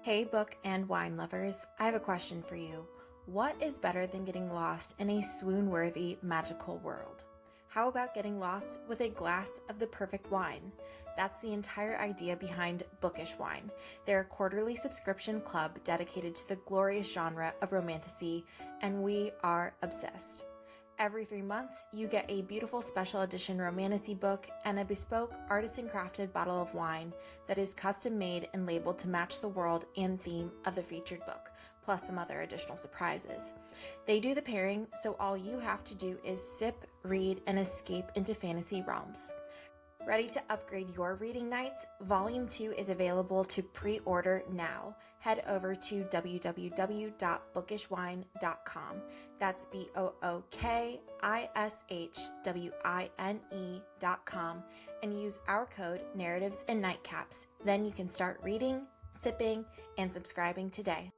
Hey, book and wine lovers, I have a question for you. What is better than getting lost in a swoon-worthy magical world? How about getting lost with a glass of the perfect wine? That's the entire idea behind Bookish Wine. They're a quarterly subscription club dedicated to the glorious genre of romantasy, and we are obsessed. Every 3 months, you get a beautiful special edition romantasy book and a bespoke artisan-crafted bottle of wine that is custom-made and labeled to match the world and theme of the featured book, plus some other additional surprises. They do the pairing, so all you have to do is sip, read, and escape into fantasy realms. Ready to upgrade your reading nights? Volume 2 is available to pre-order now. Head over to www.bookishwine.com. That's BOOKISHWINE.com and use our code Narratives and Nightcaps. Then you can start reading, sipping, and subscribing today.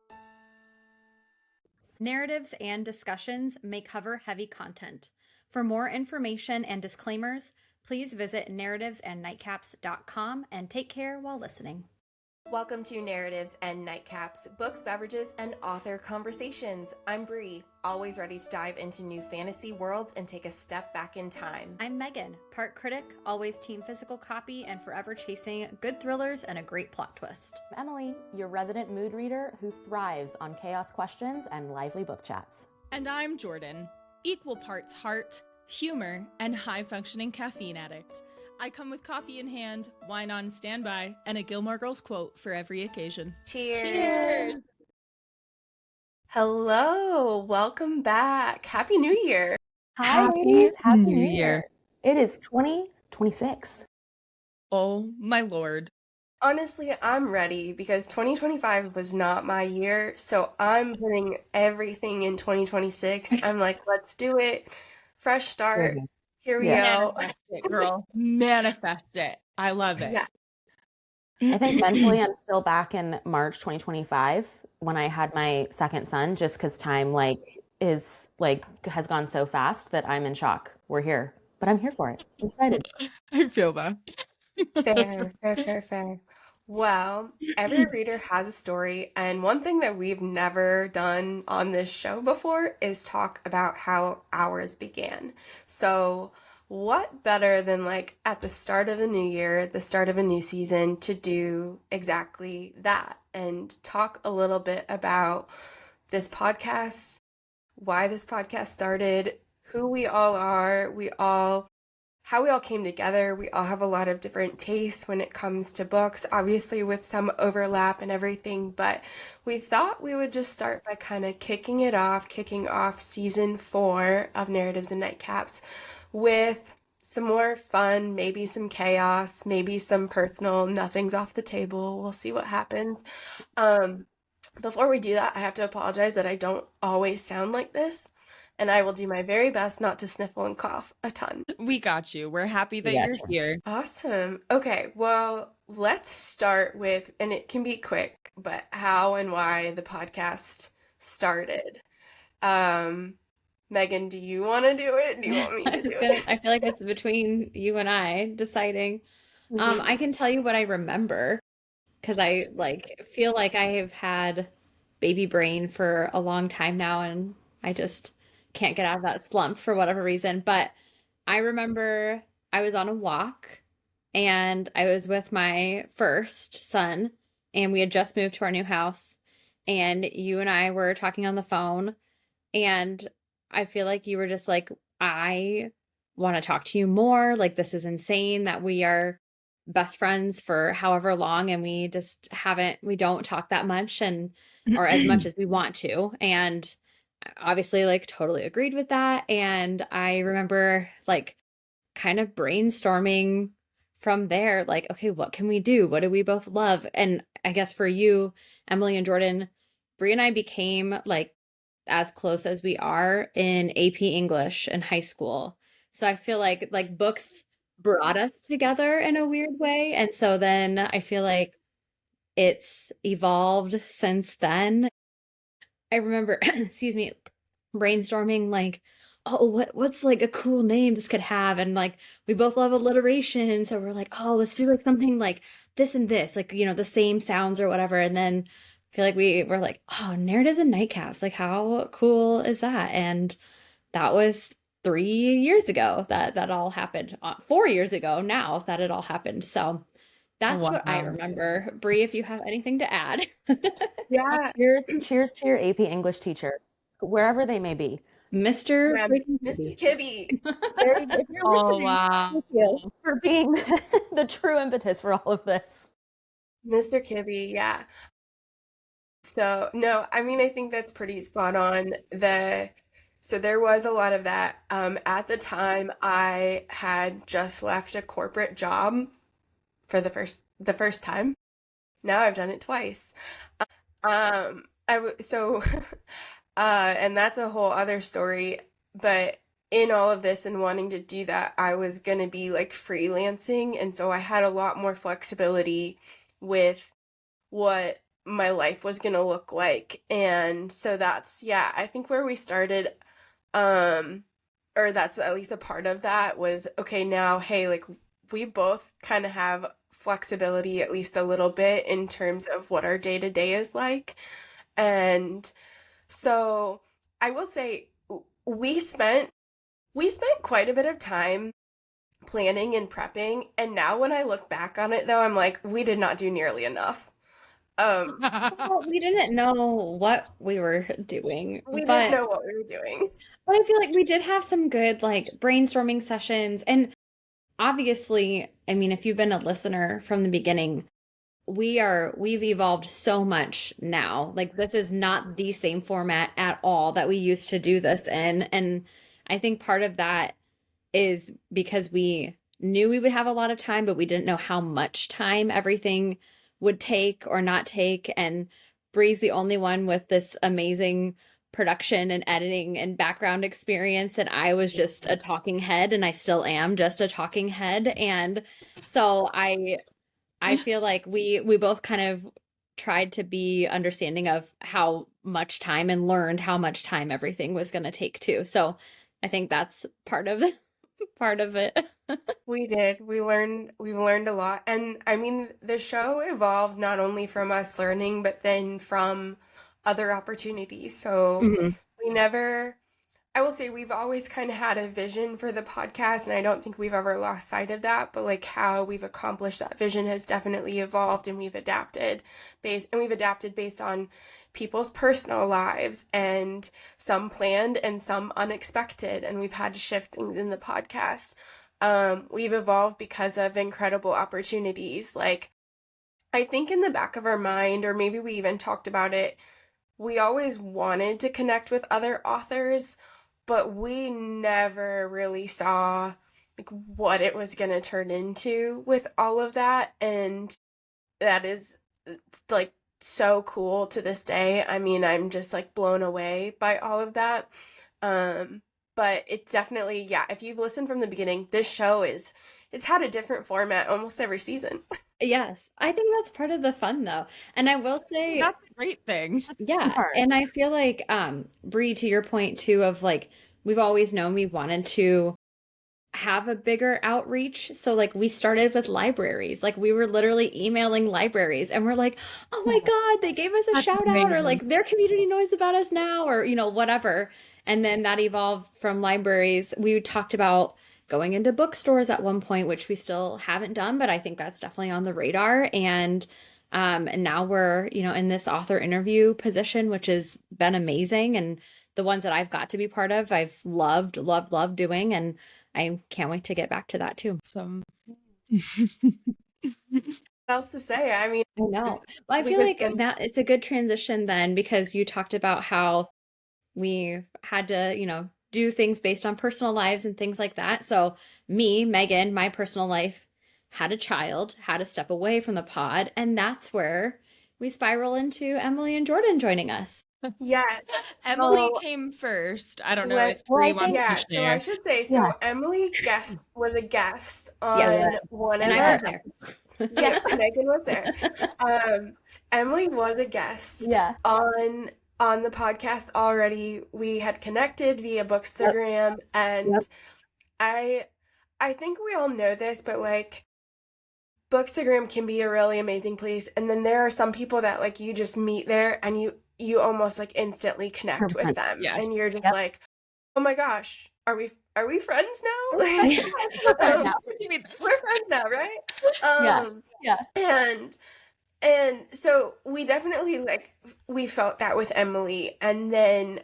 Narratives and discussions may cover heavy content. For more information and disclaimers, please visit narrativesandnightcaps.com and take care while listening. Welcome to Narratives and Nightcaps, books, beverages, and author conversations. I'm Bree, always ready to dive into new fantasy worlds and take a step back in time. I'm Megan, part critic, always team physical copy, and forever chasing good thrillers and a great plot twist. I'm Emily, your resident mood reader who thrives on chaos questions and lively book chats. And I'm Jordan, equal parts heart, humor, and high-functioning caffeine addict. I come with coffee in hand, wine on standby, and a Gilmore Girls quote for every occasion. Cheers! Cheers! Hello, welcome back. Happy New Year. Hi, ladies. Happy New Year. It is 2026. Oh my lord. Honestly, I'm ready because 2025 was not my year, so I'm putting everything in 2026. I'm like, let's do it. Fresh start. Here we go. Manifest it, girl. Manifest it. I love it. Yeah. I think mentally I'm still back in March 2025 when I had my second son, just because time has gone so fast that I'm in shock. We're here, but I'm here for it. I'm excited. I feel that. Fair. Well, every reader has a story, and one thing that we've never done on this show before is talk about how ours began. So, what better than at the start of the new year, the start of a new season, to do exactly that and talk a little bit about this podcast, why this podcast started, who we all are, how we all came together. We all have a lot of different tastes when it comes to books, obviously with some overlap and everything, but we thought we would just start by kind of kicking off season 4 of Narratives and Nightcaps with some more fun, maybe some chaos, maybe some personal, nothing's off the table. We'll see what happens. Before we do that, I have to apologize that I don't always sound like this. And I will do my very best not to sniffle and cough a ton. We got you. We're happy that you're here. Awesome. Okay, well, let's start with, and it can be quick, but how and why the podcast started. Megan, do you want to do it? Do you want me to do it? I feel like it's between you and I deciding. I can tell you what I remember because I feel like I have had baby brain for a long time now, and I just can't get out of that slump for whatever reason. But I remember I was on a walk and I was with my first son and we had just moved to our new house and you and I were talking on the phone and I feel like you were just like, I want to talk to you more. Like, this is insane that we are best friends for however long and we don't talk that much or as much as we want to. And obviously totally agreed with that. And I remember kind of brainstorming from there, okay, what can we do? What do we both love? And I guess for you, Emily and Jordan, Brie and I became as close as we are in AP English in high school. So I feel like books brought us together in a weird way. And so then I feel like it's evolved since then. I remember, excuse me, brainstorming oh, what's a cool name this could have? And we both love alliteration. So we're oh, let's do something this and this, the same sounds or whatever. And then feel like we were like, oh, narratives and nightcaps. Like, how cool is that? And that was 3 years ago that all happened. 4 years ago now that it all happened. So that's what I Wow. remember. Bree, if you have anything to add. Yeah, Cheers to your AP English teacher, wherever they may be. Mr. yeah, freaking Mr. Kibbe. Kibby. If you're Oh, listening, wow. thank you for being the true impetus for all of this. Mr. Kibby, yeah. So, no, I mean, I think that's pretty spot on. So there was a lot of that. At the time, I had just left a corporate job for the first time. Now I've done it twice. And that's a whole other story. But in all of this and wanting to do that, I was gonna be like freelancing, and so I had a lot more flexibility with what my life was gonna look like. And so that's, yeah, I think where we started, um, or that's at least a part of that was, okay, now, hey, like we both kind of have flexibility at least a little bit in terms of what our day to day is like. And so I will say we spent we spent quite a bit of time planning and prepping, and now when I look back on it though, I'm like, we did not do nearly enough. Um, Well, we didn't know what we were doing, we didn't but know what we were doing. I feel like we did have some good like brainstorming sessions. And obviously, I mean, if you've been a listener from the beginning, we've evolved so much now. Like this is not the same format at all that we used to do this in. And I think part of that is because we knew we would have a lot of time, but we didn't know how much time everything would take or not take. And Bree's the only one with this amazing production and editing and background experience. And I was just a talking head, and I still am just a talking head. And so I feel like we both kind of tried to be understanding of how much time and learned how much time everything was going to take too. So I think that's part of part of it. We did. We learned a lot. And I mean, the show evolved not only from us learning, but then from other opportunities. So Mhm. we never, I will say we've always kind of had a vision for the podcast, and I don't think we've ever lost sight of that, but like how we've accomplished that vision has definitely evolved, and we've adapted based on people's personal lives, and some planned and some unexpected, and we've had to shift things in the podcast. We've evolved because of incredible opportunities. Like, I think in the back of our mind, or maybe we even talked about it, we always wanted to connect with other authors, but we never really saw like what it was going to turn into with all of that. And that is like so cool to this day. I mean, I'm just like blown away by all of that. Um, but it's definitely, yeah, if you've listened from the beginning, this show it's had a different format almost every season. Yes, I think that's part of the fun though. And I will say, That's a great thing. yeah, Part. and I feel like Bree, to your point too, of like we've always known we wanted to have a bigger outreach. So like we started with libraries. Like we were literally emailing libraries, and we're like, "Oh my God, they gave us a That's shout out," or amazing. like their community knows about us now, or whatever. And then that evolved from libraries. We talked about going into bookstores at one point, which we still haven't done, but I think that's definitely on the radar. And now we're, in this author interview position, which has been amazing. And the ones that I've got to be part of, I've loved, loved, loved doing. And I can't wait to get back to that too. Some. What else to say? I mean, I know. this Well, I week feel has like been that it's a good transition then, because you talked about how we've had to, do things based on personal lives and things like that. So, me, Megan, my personal life had a child, had to step away from the pod. And that's where we spiral into Emily and Jordan joining us. yes. Emily So came first. I don't know let if Well, I Bree wants think, to yeah, so I share. should say, yeah, so Emily was a guest Yes. on one And of I was our there. Yep, Megan was there. Emily was a guest yeah, on the podcast already. We had connected via yep, Bookstagram, yep. and I I think we all know this, but like Bookstagram can be a really amazing place, and then there are some people that like you just meet there and you almost like instantly connect with 100%. them, Yes. and you're just Yep. like, oh my gosh, are we friends now? We're friends now. We're doing this. We're friends now, right? Yeah. Yeah. And so we definitely like we felt that with Emily. And then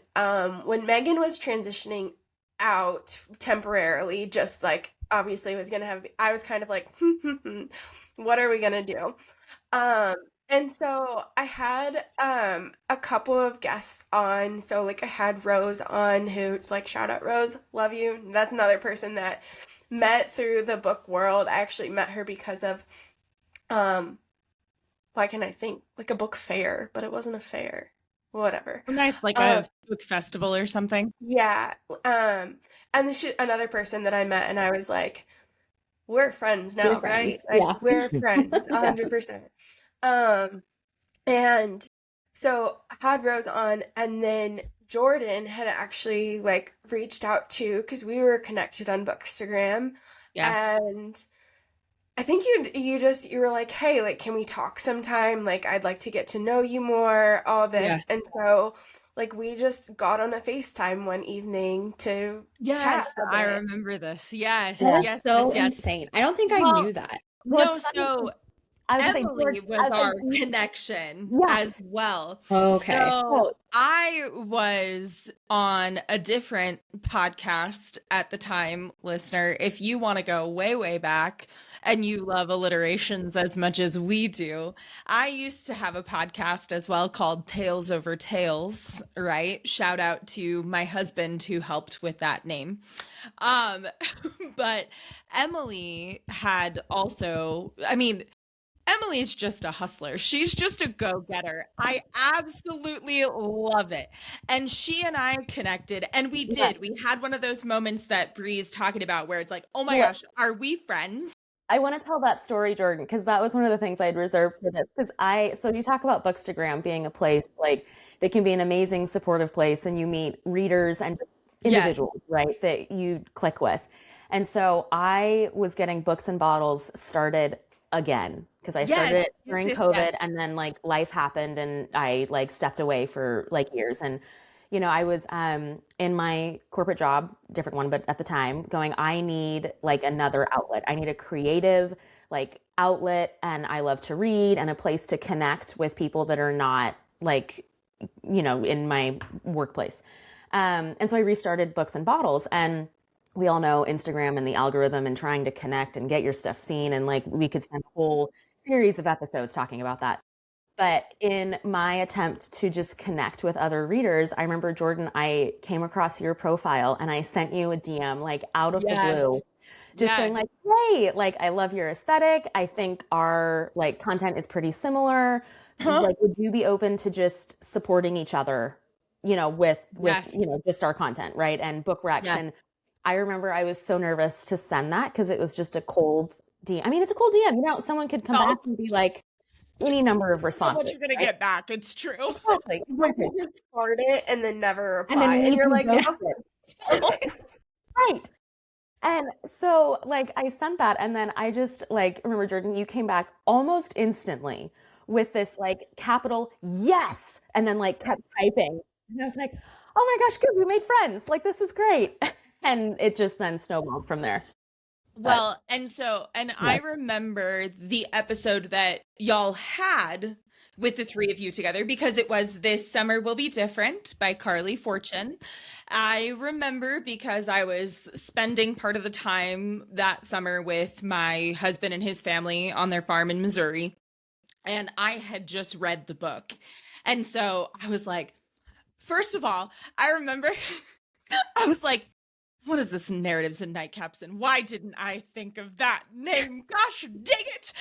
when Megan was transitioning out temporarily, just like obviously was gonna have, I was kind of like, what are we gonna do? Um and so I had a couple of guests on. So like I had Rose on, who, like, shout out Rose, love you. That's another person that met through the book world. I actually met her because of um why can I think, like a book fair, but it wasn't a fair. Whatever. Nice, like Uh, a book festival or something. yeah. And another person that I met, and I was like, we're friends now, We're right? friends. Like Yeah. we're friends, Yeah. 100%. Um, and so I had Rose on, and then Jordan had actually like reached out too, because we were connected on Bookstagram, Yes. and I think you were like, hey, like, can we talk sometime? Like, I'd like to get to know you more, all this. Yeah. And so, like, we just got on a FaceTime one evening to chat Yes, a I bit. remember this. Yes, Yeah. yes, So yes, yes. insane. I don't think I Well, knew that. Well, no, it's funny so 'cause I was gonna say, Emily George, I was was our like, connection yeah. as well. Okay. So I was on a different podcast at the time, listener. If you want to go way, way back and you love alliterations as much as we do, I used to have a podcast as well called Tales Over Tales, right? Shout out to my husband who helped with that name. Um, but Emily had also, I mean, Emily's just a hustler. She's just a go-getter. I absolutely love it. And she and I connected, and we Yeah. did. We had one of those moments that Bree's talking about where it's like, oh my Well, gosh, are we friends? I want to tell that story, Jordan, because that was one of the things I had reserved for this. So you talk about Bookstagram being a place like that can be an amazing supportive place, and you meet readers and Yes. individuals, right, that you click with. And so I was getting Books and Bottles started again because I started Yes. it during Yes. COVID, and then like life happened and I like stepped away for like years. And I was in my corporate job, different one, but at the time going, I need like another outlet. I need a creative like outlet, and I love to read, and a place to connect with people that are not like, in my workplace. And so I restarted Books and Bottles, and we all know Instagram and the algorithm and trying to connect and get your stuff seen. And like we could spend a whole series of episodes talking about that. But in my attempt to just connect with other readers, I remember, Jordan, I came across your profile and I sent you a DM like out of the blue, Yes. just going like, hey, like, I love your aesthetic. I think our like content is pretty similar. Huh? Like, would you be open to just supporting each other, with Yes. just our content, right? And book recs. Yes. And I remember I was so nervous to send that because it was just a cold DM. I mean, it's a cold DM. Someone could come No. back and be like, any number of How responses. much you're gonna get back? It's true. Exactly. You just start it and then never And reply. then And leave you're you like, ghosted. Right. And so like I sent that, and then I just like remember, Jordan, you came back almost instantly with this like capital yes, and then like kept typing. And I was like, oh my gosh, good, we made friends. Like, this is great. And it just then snowballed from there. Well, and I Yeah. remember the episode that y'all had with the three of you together, because it was This Summer Will Be Different by Carly Fortune. I remember because I was spending part of the time that summer with my husband and his family on their farm in Missouri, and I had just read the book. And so I was like, first of all, I remember I was like, what is this, Narratives and Nightcaps, and why didn't I think of that name? Gosh dang it.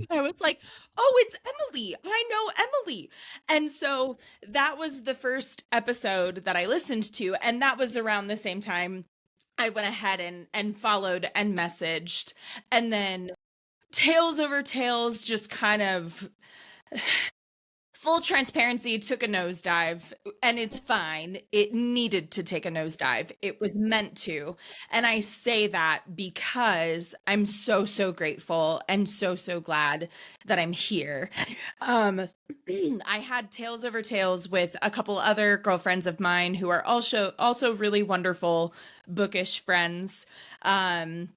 And I was like, oh, it's Emily. I know Emily. And so that was the first episode that I listened to. And that was around the same time I went ahead and followed and messaged. And then Tales Over Tales just kind of full transparency, took a nosedive, and it's fine. It needed to take a nosedive. It was meant to. And I say that because I'm so, so grateful and so, so glad that I'm here. I had tales over tales with a couple other girlfriends of mine who are also really wonderful bookish friends. And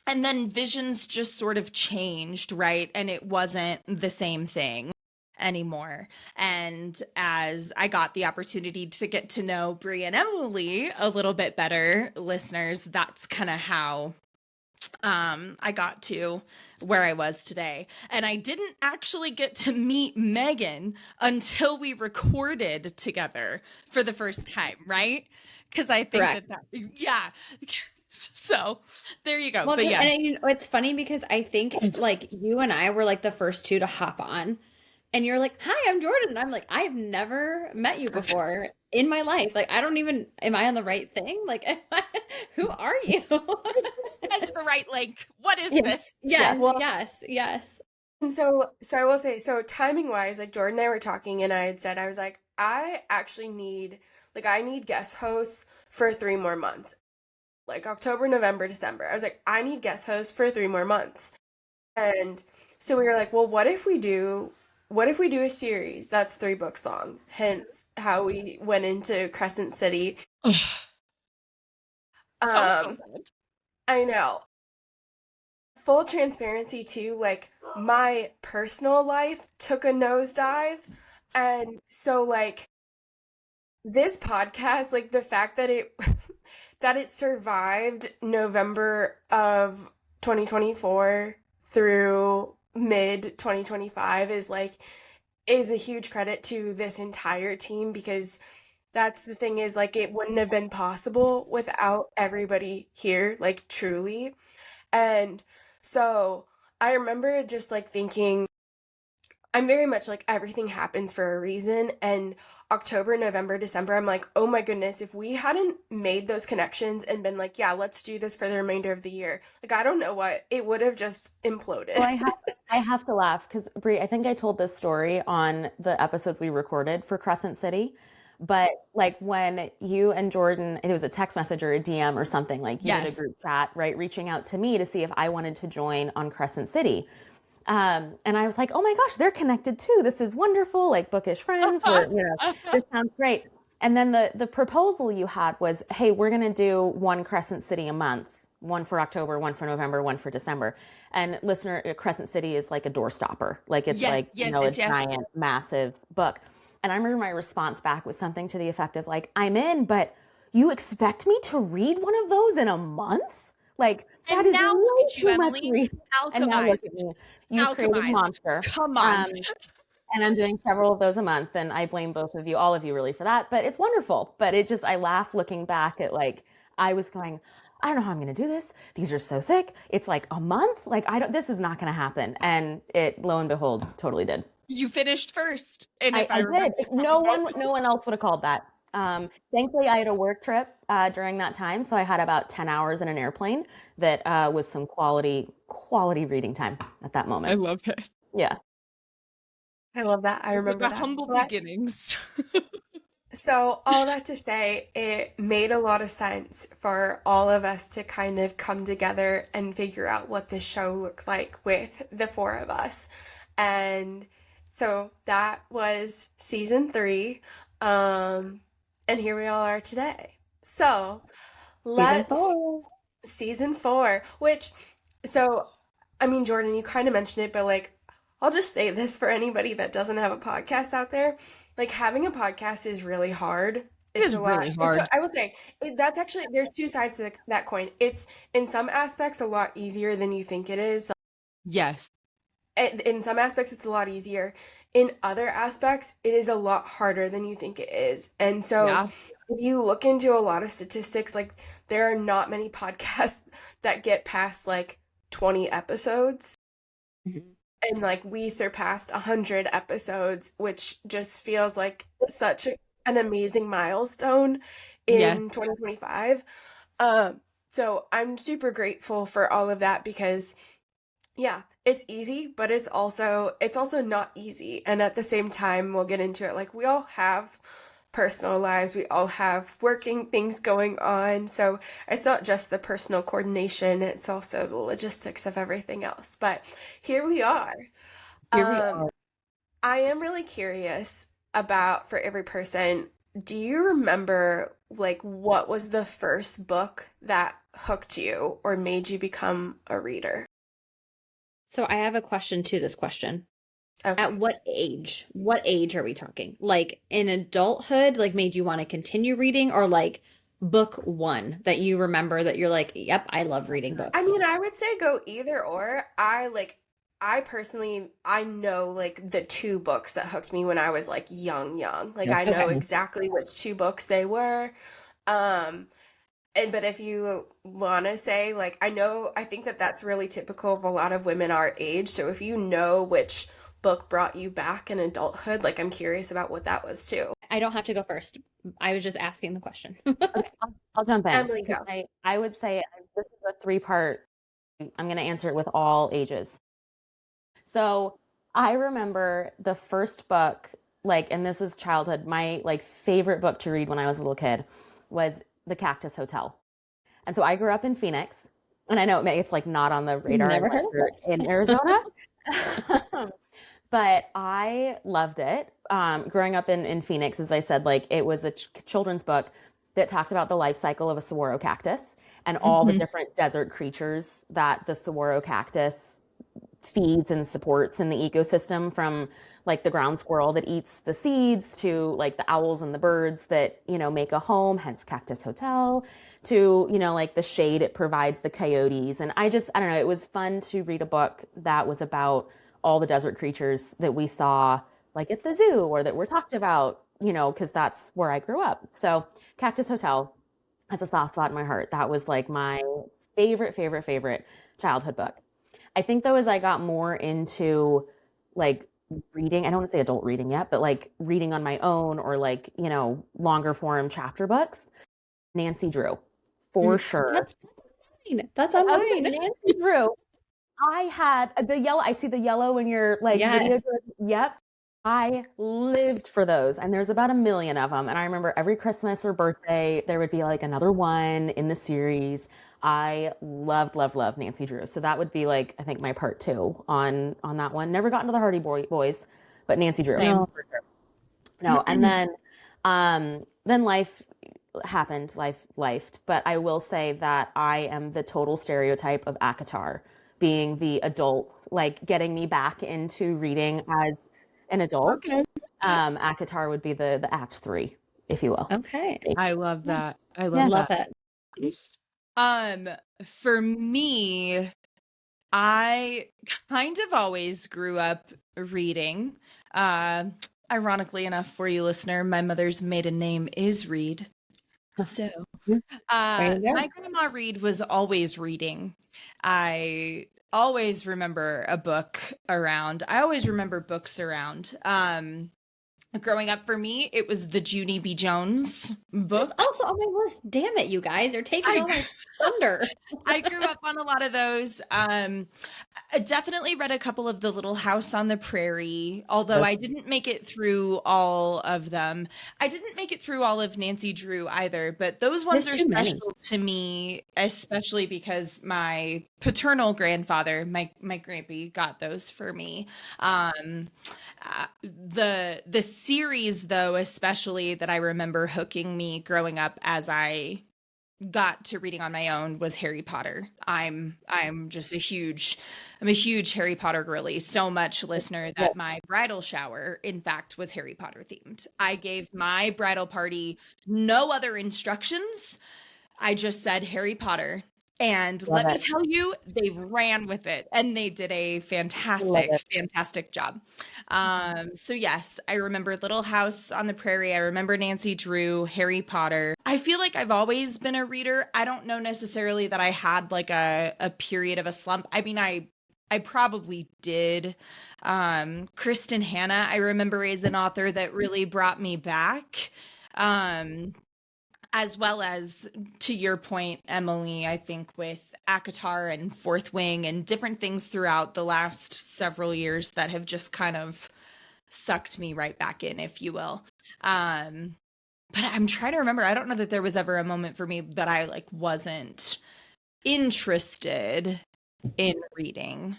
then visions just sort of changed, right? And it wasn't the same thing anymore. And as I got the opportunity to get to know Brie and Emily a little bit better, listeners, that's kind of how I got to where I was today. And I didn't actually get to meet Megan until we recorded together for the first time, right? Because I think Correct. yeah. So there you go. Well, But yeah, and it's funny because I think like you and I were like the first two to hop on, and you're like, "Hi, I'm Jordan." And I'm like, "I've never met you before in my life. Like, I don't even. Am I on the right thing? Like, who are you?" sent the right link. What is Yes. this? Yes, Well, yes. and so I will say, so timing wise, like Jordan and I were talking, and I had said, I was like, I actually need, like, I need guest hosts for 3 more months, like October, November, December. I was like, I need guest hosts for 3 more months. And so we were like, well, what if we do a series that's 3 books long? Hence how we went into Crescent City. So Um, good. I know. Full transparency too, like my personal life took a nosedive. And so like this podcast, like the fact that it that it survived November of 2024 through mid 2025 is a huge credit to this entire team, because that's the thing, is like it wouldn't have been possible without everybody here, like truly. And so I remember just like thinking, I'm very much like everything happens for a reason. And October, November, December, I'm like, oh my goodness, if we hadn't made those connections and been like, yeah, let's do this for the remainder of the year, like I don't know what, it would have just imploded. Well, I have to laugh because Brie, I think I told this story on the episodes we recorded for Crescent City. But like when you and Jordan, it was a text message or a DM or something, like you did a Yes. group chat, right? Reaching out to me to see if I wanted to join on Crescent City. And I was like, oh my gosh, they're connected too. This is wonderful. Like bookish friends. This sounds great. And then the proposal you had was, hey, we're going to do one Crescent City a month, one for October, one for November, one for December. And listener, Crescent City is like a doorstopper. Like it's Yes, like, yes, a yes, yes. giant, massive book. And I remember my response back was something to the effect of like, I'm in, but you expect me to read one of those in a month? Like that And is now way look at you, too much Emily. read. And now Alchemized. look at me, you creative monster. Come on. And I'm doing several of those a month, and I blame both of you, all of you really for that, but it's wonderful. But it just, I laugh looking back at like, I was going, I don't know how I'm going to do this. These are so thick. It's like a month. Like, this is not going to happen. And it, lo and behold, totally did. You finished first. And if I remember did. No one else would have called that. Thankfully, I had a work trip during that time, so I had about 10 hours in an airplane that was some quality reading time at that I moment. love it. Yeah. I love that. I remember The that. humble But beginnings. so all that to say, it made a lot of sense for all of us to kind of come together and figure out what this show looked like with the 4 of us. And so that was season 3. And here we all are today. So Season let's 4. season 4, which, so I mean, Jordan, you kind of mentioned it, but like I'll just say this for anybody that doesn't have a podcast out there. Like having a podcast is really hard. It is A lot. really hard. So I will say that's actually, there's 2 sides to that coin. It's in some aspects a lot easier than you think it is. Yes. In some aspects, it's a lot easier. In other aspects, it is a lot harder than you think it is. And so Yeah. if you look into a lot of statistics, like there are not many podcasts that get past like 20 episodes. Mhm. And like we surpassed 100 episodes, which just feels like such an amazing milestone in Yes. 2025. So I'm super grateful for all of that, because Yeah, it's easy, but it's also not easy. And at the same time, we'll get into it. Like we all have personal lives, we all have working things going on. So it's not just the personal coordination, it's also the logistics of everything else. But here we are. Here we Um, are. I am really curious about for every person, do you remember like what was the first book that hooked you or made you become a reader? So I have a question to this question. At Okay. what age? What age are we talking? Like in adulthood, like made you want to continue reading, or like book one that you remember that you're like, yep, I love reading I books. mean, I would say go either or. I personally I know like the two books that hooked me when I was like young. Like I know Okay. exactly which two books they were. Um but if you want to say like I think that that's really typical of a lot of women our age. So if you know which book brought you back in adulthood, like I'm curious about what that was too. I don't have to go first. I was just asking the question. Okay, I'll jump in Emily, because go. I would say this is a three-part. I'm going to answer it with all ages. So I remember the first book, like, and this is childhood, my like favorite book to read when I was a little kid was The Cactus Hotel. And so I grew up in Phoenix, and I know it's like not on the radar Never unless heard of you're this. in Arizona. But I loved it. Growing up in Phoenix, as I said, like it was a children's book that talked about the life cycle of a saguaro cactus and all the Mhm. different desert creatures that the saguaro cactus feeds and supports in the ecosystem, from like the ground squirrel that eats the seeds to like the owls and the birds that, make a home, hence Cactus Hotel, to, like the shade it provides the coyotes. And I don't know, it was fun to read a book that was about all the desert creatures that we saw like at the zoo or that were talked about, because that's where I grew up. So Cactus Hotel has a soft spot in my heart. That was like my favorite childhood book. I think though, as I got more into like reading, I don't want to say adult reading yet, but like reading on my own or like, longer form chapter books, Nancy Drew, for sure. That's mine. That's on Okay, mine. Nancy Drew. I had the yellow, I see the yellow in your like video. Yes. Yep. I lived for those, and there's about a million of them. And I remember every Christmas or birthday, there would be like another one in the series. I loved Nancy Drew. So that would be like I think my part two on that one. Never got into the Boys, but Nancy Drew. No. No, and then life happened, lifed. But I will say that I am the total stereotype of Akatar, being the adult, like getting me back into reading as an adult. Okay. Akatar would be the act three, if you will. Okay. I love that. I Yeah. love Love that. it. For me, I kind of always grew up reading. Uh, Ironically enough, for you listener, my mother's maiden name is Reed. So, There you go. my grandma Reed was always reading. I always remember a book around. I always remember books around. Growing up for me, it was the Junie B. Jones That's books. also on my list. Damn it, you guys are taking I all my thunder. I grew up on a lot of those. I definitely read a couple of The Little House on the Prairie, although I didn't make it through all of them. I didn't make it through all of Nancy Drew either, but those ones There's are too many. special to me, especially because my paternal grandfather, my grandpa, got those for me. The series though, especially that I remember hooking me growing up as I got to reading on my own was Harry Potter. I'm just I'm a huge Harry Potter girly. So much listener that my bridal shower, in fact, was Harry Potter themed. I gave my bridal party no other instructions. I just said Harry Potter. And Love let me it. tell you, they ran with it and they did a Love it. fantastic job. So yes, I remember Little House on the Prairie. I remember Nancy Drew, Harry Potter. I feel like I've always been a reader. I don't know necessarily that I had like a period of a slump. I mean, I probably did. Kristen Hanna, I remember, is an author that really brought me back. As well as, to your point, Emily, I think with ACOTAR and Fourth Wing and different things throughout the last several years that have just kind of sucked me right back in, if you will. But I'm trying to remember. I don't know that there was ever a moment for me that I like wasn't interested in reading.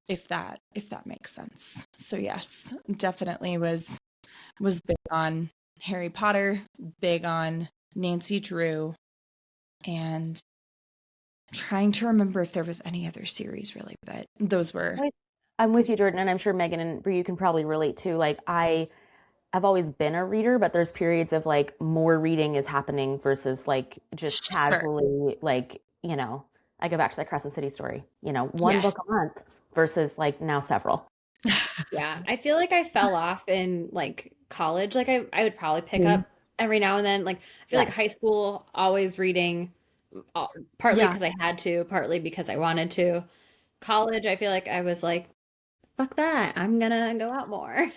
If that makes sense. So yes, definitely was big on Harry Potter, big on Nancy Drew, and trying to remember if there was any other series really, but those were. I'm with you, Jordan, and I'm sure Megan and Bree, you can probably relate too. Like I've always been a reader, but there's periods of like more reading is happening versus like just Sure. casually like, you know, I go back to that Crescent City story, you know, one book a month versus like now several. Yeah, I feel like I fell off in like college. Like I would probably pick up every now and then. Like I feel like high school, always reading, partly because I had to, partly because I wanted to. College, I feel like I was like, fuck that, I'm gonna go out more.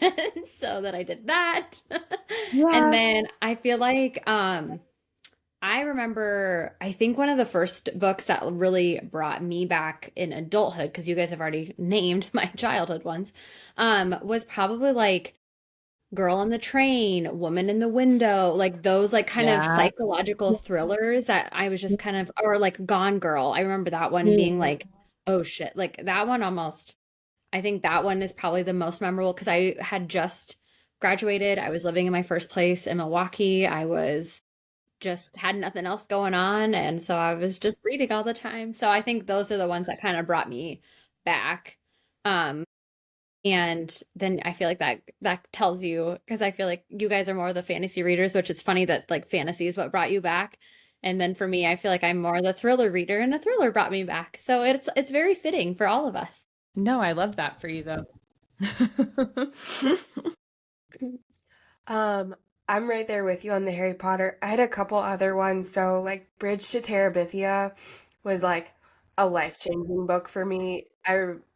So that I did that. And then I feel like I remember, I think one of the first books that really brought me back in adulthood, because you guys have already named my childhood ones, was probably like Girl on the Train, Woman in the Window, like those like kind of psychological thrillers that I was just kind of, or like Gone Girl. I remember that one being like, oh shit, like that one almost, I think that one is probably the most memorable because I had just graduated. I was living in my first place in Milwaukee. I was just had nothing else going on, and so I was just reading all the time. So I think those are the ones that kind of brought me back. And then I feel like that tells you, because I feel like you guys are more the fantasy readers, which is funny that like fantasy is what brought you back. And then for me, I feel like I'm more the thriller reader, and a thriller brought me back. So it's very fitting for all of us. No, I love that for you though. I'm right there with you on the Harry Potter. I had a couple other ones. So, like, Bridge to Terabithia was like a life-changing book for me.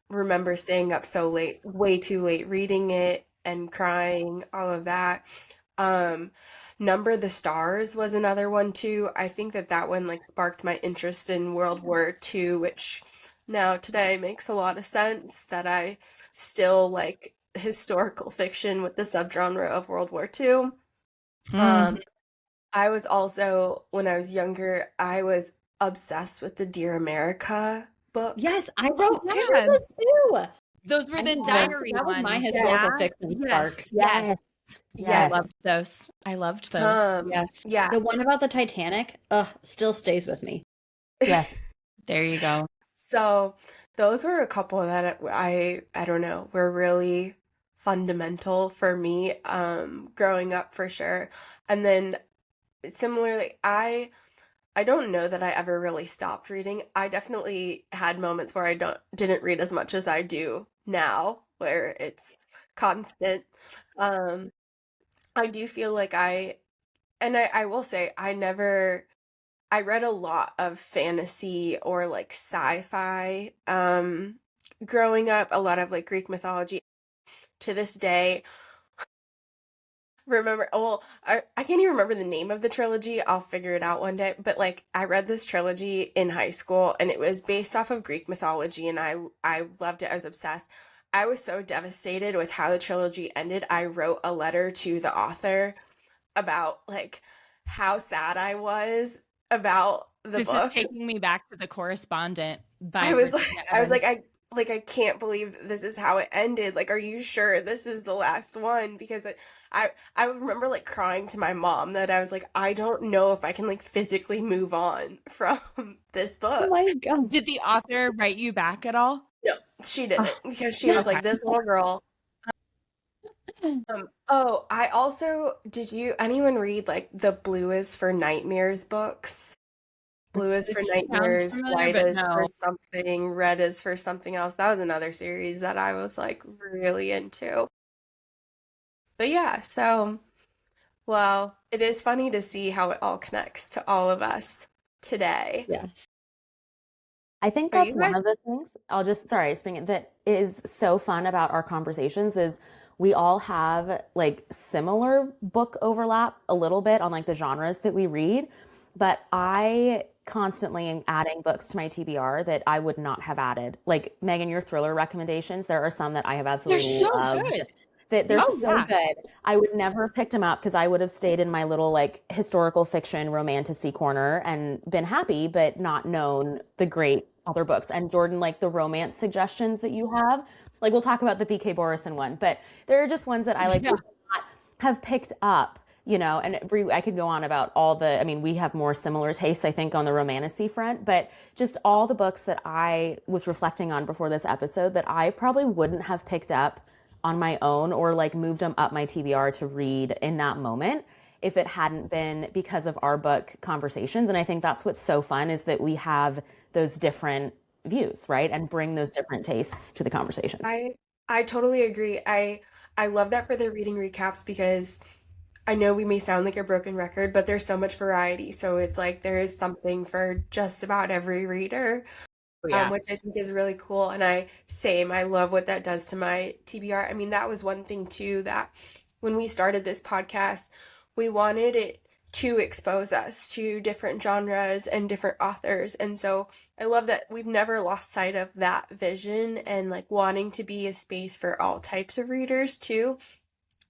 Remember staying up so late, way too late, reading it and crying, all of that. Um, Number the Stars was another one too. I think that one like sparked my interest in World War II, which now today makes a lot of sense that I still like historical fiction with the subgenre of World War II. I was also, when I was younger, I was obsessed with the Dear America books. Yes, I wrote those too. Those were the diary that was ones. my historical fiction spark. I loved those. I loved those. Yes. Yeah. The one about the Titanic, still stays with me. Yes. There you go. So those were a couple that I don't know, were really fundamental for me growing up for sure. And then similarly, I don't know that I ever really stopped reading. I definitely had moments where I didn't read as much as I do now, where it's constant. I do feel like I will say I read a lot of fantasy or like sci-fi growing up, a lot of like Greek mythology. To this day, I can't even remember the name of the trilogy. I'll figure it out one day. But like I read this trilogy in high school and it was based off of Greek mythology and I loved it. I was obsessed. I was so devastated with how the trilogy ended. I wrote a letter to the author about like how sad I was about the This book. is taking me back to The Correspondent by I was Regina like, I can't believe this is how it ended. Like, are you sure this is the last one? Because I remember like crying to my mom that I was like, I don't know if I can like physically move on from this book. Oh my God. Did the author write you back at all? No, she didn't because she was like, this little girl. I also, anyone read like the Blue is for Nightmares books? Blue is for nightmares, familiar, white but is for no. something, red is for something else. That was another series that I was like really into. But yeah, so, well, it is funny to see how it all connects to all of us today. Yes. I think Are that's you one guys- of the things, that is so fun about our conversations is we all have like similar book overlap a little bit on like the genres that we read. But I constantly adding books to my TBR that I would not have added. Like Megan, your thriller recommendations, there are some that I have They're absolutely so loved. good. That they're Oh so yeah. good. I would never have picked them up because I would have stayed in my little like historical fiction romantasy corner and been happy, but not known the great other books. And Jordan, like the romance suggestions that you have, like we'll talk about the BK Borison one, but there are just ones that I like Yeah. would not have picked up, you know, and I could go on about all the, I mean, we have more similar tastes, I think, on the romantasy front, but just all the books that I was reflecting on before this episode that I probably wouldn't have picked up on my own or like moved them up my TBR to read in that moment if it hadn't been because of our book conversations. And I think that's what's so fun is that we have those different views, right? And bring those different tastes to the conversations. I totally agree. I love that for the reading recaps because I know we may sound like a broken record, but there's so much variety. So it's like there is something for just about every reader, Oh, yeah. which I think is really cool. And I love what that does to my TBR. I mean, that was one thing too that when we started this podcast, we wanted it to expose us to different genres and different authors. And so I love that we've never lost sight of that vision and like wanting to be a space for all types of readers too.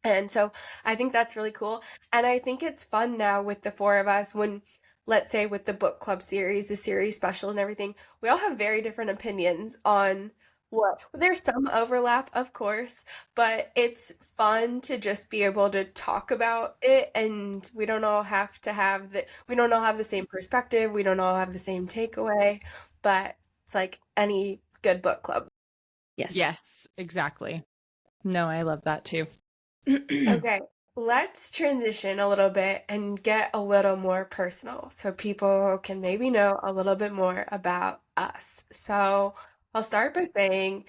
And so I think that's really cool. And I think it's fun now with the four of us when, let's say, with the book club series, the series special and everything, we all have very different opinions on what. There's some overlap, of course, but it's fun to just be able to talk about it. And we don't all have the same perspective. We don't all have the same takeaway, but it's like any good book club. Yes. Yes, exactly. No, I love that too. Okay, let's transition a little bit and get a little more personal so people can maybe know a little bit more about us. So I'll start by saying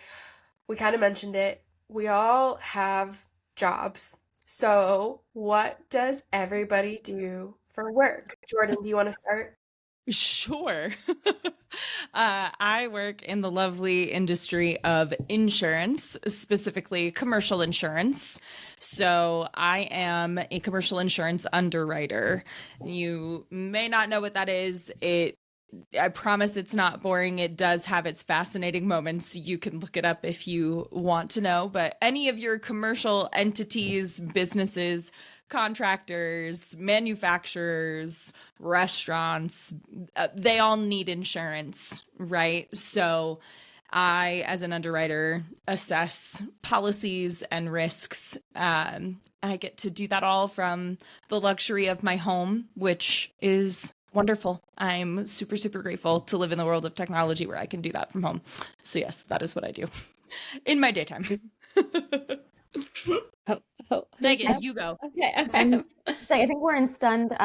we kind of mentioned it. We all have jobs. So what does everybody do for work? Jordan, do you want to start? Sure. I work in the lovely industry of insurance, specifically commercial insurance. So I am a commercial insurance underwriter. You may not know what that is. I promise it's not boring. It does have its fascinating moments. You can look it up if you want to know. But any of your commercial entities, businesses, contractors, manufacturers, restaurants, they all need insurance, right? So I, as an underwriter, assess policies and risks. I get to do that all from the luxury of my home, which is wonderful. I'm super, super grateful to live in the world of technology where I can do that from home. So, yes, that is what I do in my daytime. Megan, you go. Okay. I'm saying I think we're in stunned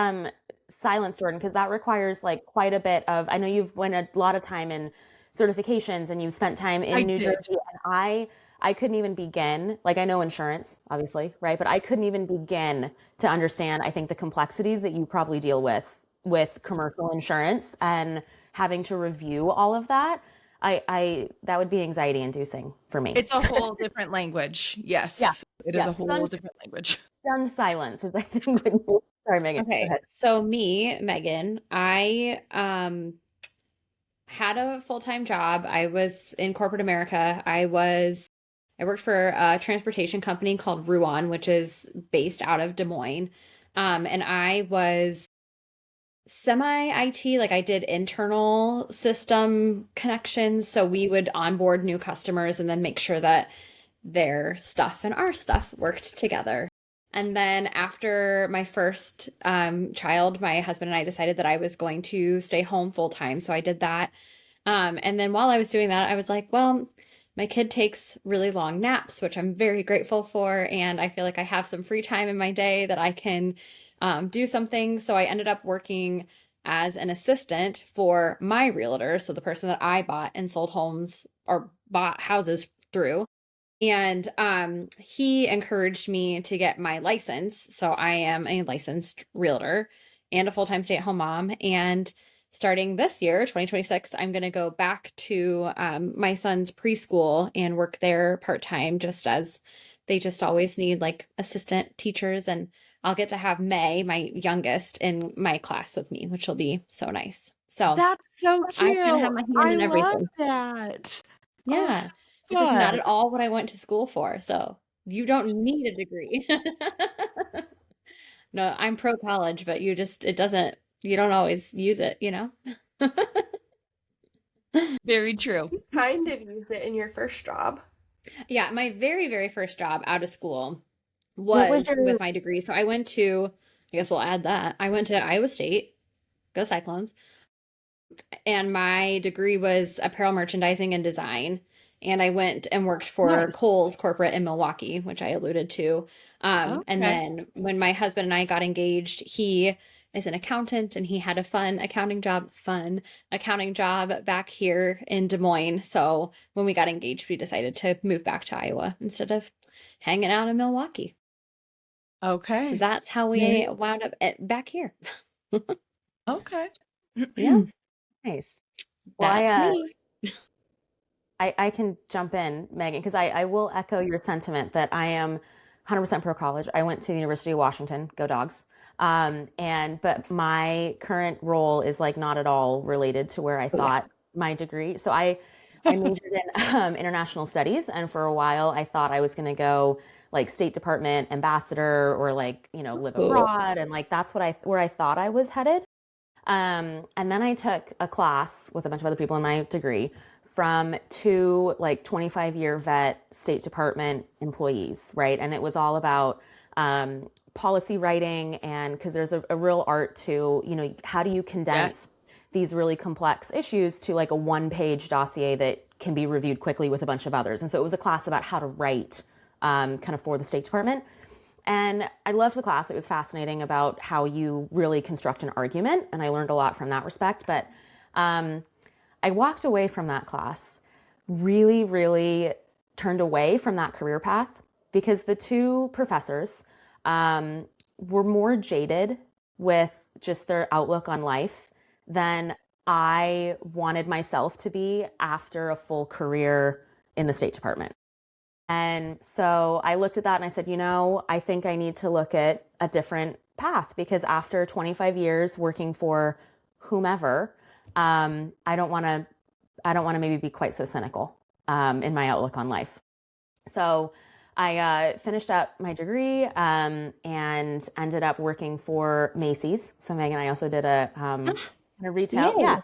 silence, Jordan, because that requires like quite a bit of. I know you've went a lot of time in certifications and you've spent time I in New did. Jersey, and I couldn't even begin. Like I know insurance, obviously, right? But I couldn't even begin to understand. I think the complexities that you probably deal with commercial insurance and having to review all of that. I that would be anxiety inducing for me. It's a whole different language. Yes, Yeah, it is yeah. a whole different language. Stunned silence is I think when you, sorry, Megan. Go Okay, ahead. so me, Megan, I had a full-time job. I was in corporate America. I worked for a transportation company called Ruan, which is based out of Des Moines. And I was semi IT, like I did internal system connections. So we would onboard new customers and then make sure that their stuff and our stuff worked together. And then after my first child, my husband and I decided that I was going to stay home full time. So I did that. And then while I was doing that, I was like, well, my kid takes really long naps, which I'm very grateful for. And I feel like I have some free time in my day that I can do something. So I ended up working as an assistant for my realtor. So the person that I bought and sold homes or bought houses through. And he encouraged me to get my license. So I am a licensed realtor and a full-time stay-at-home mom. And starting this year, 2026, I'm going to go back to my son's preschool and work there part-time, just as they just always need like assistant teachers. And I'll get to have May, my youngest, in my class with me, which will be so nice. So That's so I cute. kind of have my hand I in love everything. that. Oh, Yeah. This is not good. at all what I went to school for. So you don't need a degree. No, I'm pro college, but you don't always use it, you know? Very true. You kind of use it in your first job. Yeah, my very, very first job out of school What was was your with my degree. So I guess we'll add that. I went to Iowa State, go Cyclones, and my degree was apparel merchandising and design. And I went and worked for Nice. Kohl's corporate in Milwaukee, which I alluded to. And Okay. then when my husband and I got engaged, he is an accountant and he had a fun accounting job back here in Des Moines. So when we got engaged, we decided to move back to Iowa instead of hanging out in Milwaukee. So Okay. that's how we wound up back here. Okay. Yeah, nice? Well, that's me. I can jump in, Megan, because I will echo your sentiment that I am 100% pro college. I went to the University of Washington, go dogs. But my current role is like not at all related to where I thought my degree. So I majored in international studies, and for a while I thought I was going to go like State Department ambassador or like, live Cool. abroad, and like that's where I thought I was headed. And then I took a class with a bunch of other people in my degree from two like 25-year vet State Department employees, right? And it was all about policy writing, and because there's a real art to, how do you condense these really complex issues to like a one-page dossier that can be reviewed quickly with a bunch of others. And so it was a class about how to write kind of for the State Department. And I loved the class. It was fascinating about how you really construct an argument. And I learned a lot from that respect. But I walked away from that class really, really turned away from that career path because the two professors were more jaded with just their outlook on life than I wanted myself to be after a full career in the State Department. And so I looked at that and I said, I think I need to look at a different path because after 25 years working for whomever, I don't want to maybe be quite so cynical in my outlook on life. So I finished up my degree and ended up working for Macy's. So Megan, I also did a retail, Yay.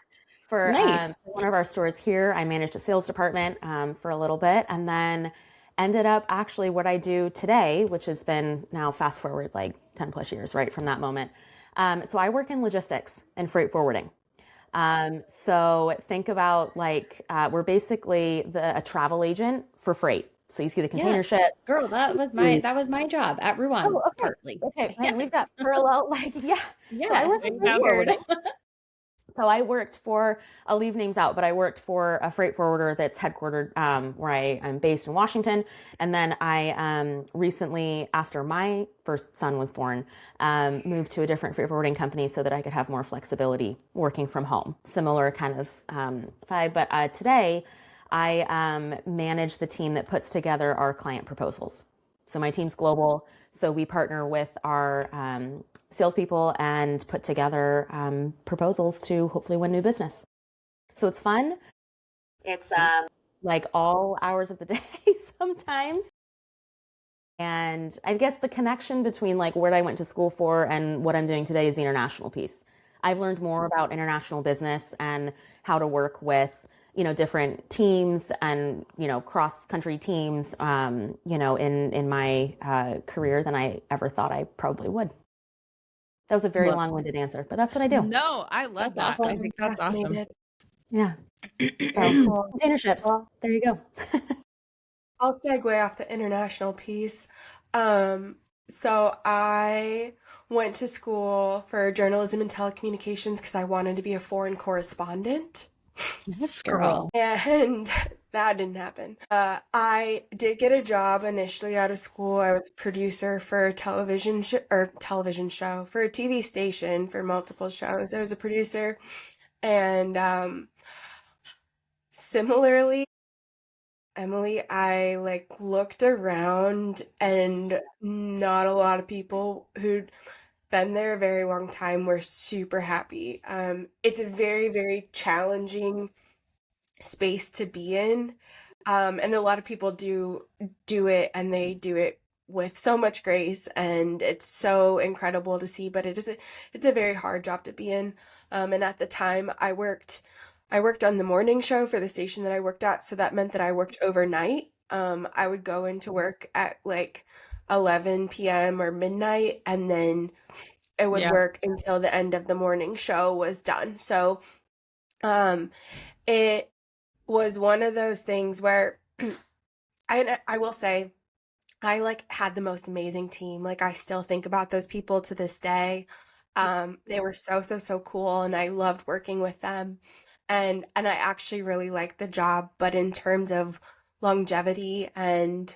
for Nice. one of our stores here. I managed a sales department for a little bit, and then ended up actually what I do today, which has been now fast forward like 10 plus years, right from that moment. So I work in logistics and freight forwarding. So think about like we're basically a travel agent for freight. So you see the Yeah. container ship. Girl, that was my job at Ruan, Oh, okay. partly. Okay, man, we've Yes. got parallel, yeah. So I Yeah, work it's in freight weird. forwarding. So I worked for, I'll leave names out, but I worked for a freight forwarder that's headquartered where I'm based in Washington. And then I recently, after my first son was born, moved to a different freight forwarding company so that I could have more flexibility working from home. Similar kind of vibe. But today, I manage the team that puts together our client proposals. So my team's global. So we partner with our salespeople and put together proposals to hopefully win new business. So it's fun. It's like all hours of the day sometimes. And I guess the connection between like what I went to school for and what I'm doing today is the international piece. I've learned more about international business and how to work with different teams and cross country teams in my career than I ever thought I probably would. That was a very long-winded answer, but that's what I do. No, I love That's that. I awesome. think that's awesome. Fascinated. Yeah. So Cool. container ships. Well, There you go. I'll segue off the international piece. Um, so I went to school for journalism and telecommunications because I wanted to be a foreign correspondent. Yes, girl. And that didn't happen. I did get a job initially out of school. I was a producer for a television show for a TV station for multiple shows. I was a producer, and similarly, Emily, I like looked around and not a lot of people who'd been there a very long time were super happy. It's a very, very challenging space to be in. And a lot of people do it and they do it with so much grace and it's so incredible to see, but it's a very hard job to be in. And at the time I worked on the morning show for the station that I worked at, so that meant that I worked overnight. I would go into work at like 11 p.m. or midnight and then it would Yeah. work until the end of the morning show was done. So um it was one of those things where I will say I like had the most amazing team. Like I still think about those people to this day. They were so cool and I loved working with them. And I actually really liked the job, but in terms of longevity and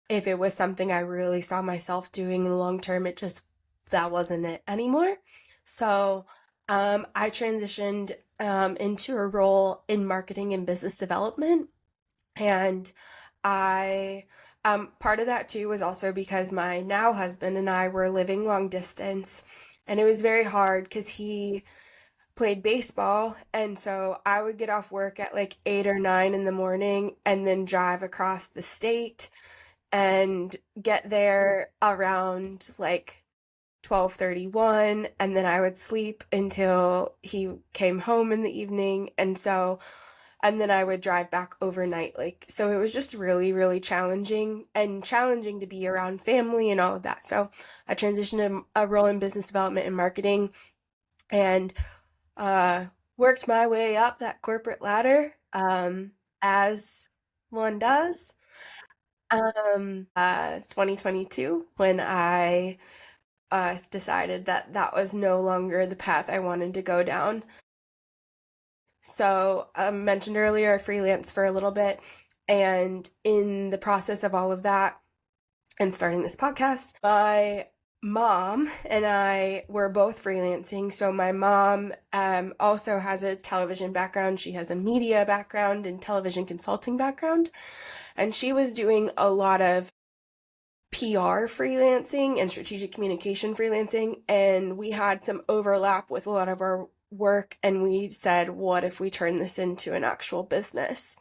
if it was something I really saw myself doing in the long term, that wasn't it anymore. So I transitioned into a role in marketing and business development. And I, part of that too was also because my now husband and I were living long distance. And it was very hard because he played baseball. And so I would get off work at like 8 or 9 in the morning and then drive across the state and get there around like 12:31 and then I would sleep until he came home in the evening and then I would drive back overnight like so it was just really challenging and challenging to be around family and all of that. So I transitioned to a role in business development and marketing and uh worked my way up that corporate ladder as one does. 2022 when I decided that that was no longer the path I wanted to go down. So, mentioned earlier, I freelance for a little bit, and in the process of all of that and starting this podcast, my mom and I were both freelancing. So my mom also has a television background. She has a media background and television consulting background, and she was doing a lot of PR freelancing and strategic communication freelancing, and we had some overlap with a lot of our work, and we said, what if we turn this into an actual business?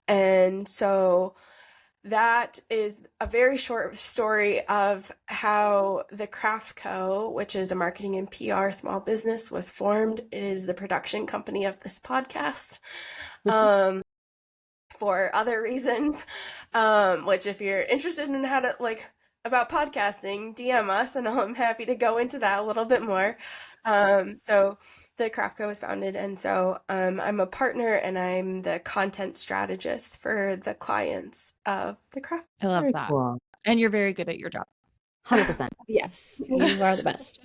And so that is a very short story of how the Craft Co., which is a marketing and PR small business, was formed. It is the production company of this podcast. For other reasons, which if you're interested in how to like about podcasting, DM us and I'm happy to go into that a little bit more. So the Craft Co was founded and so I'm a partner and I'm the content strategist for the clients of the Craft. I love Very that. cool. And you're very good at your job. 100%. Yes, you are the best.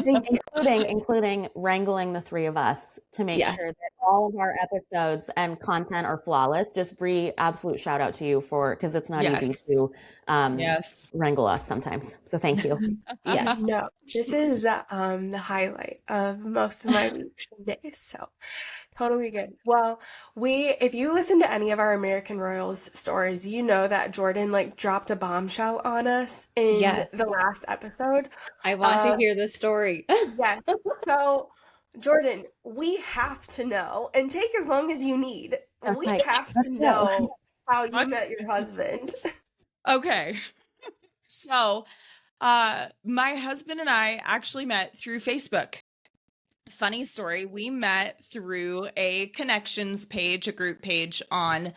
Thank you. Including wrangling the three of us to make Yes. sure that all of our episodes and content are flawless. Just Bree, absolute shout out to you because it's not easy Yes. to Yes. wrangle us sometimes. So thank you. Yes. No, this is the highlight of most of my weeks and days. So totally good. Well, if you listen to any of our American Royals stories, you know that Jordan like dropped a bombshell on us in Yes. the last episode. I want to hear the story. Yes. So, Jordan, we have to know, and take as long as you need. We Okay, have to let's go. know how you met your husband. Okay. So, my husband and I actually met through Facebook. Funny story, we met through a connections page, a group page on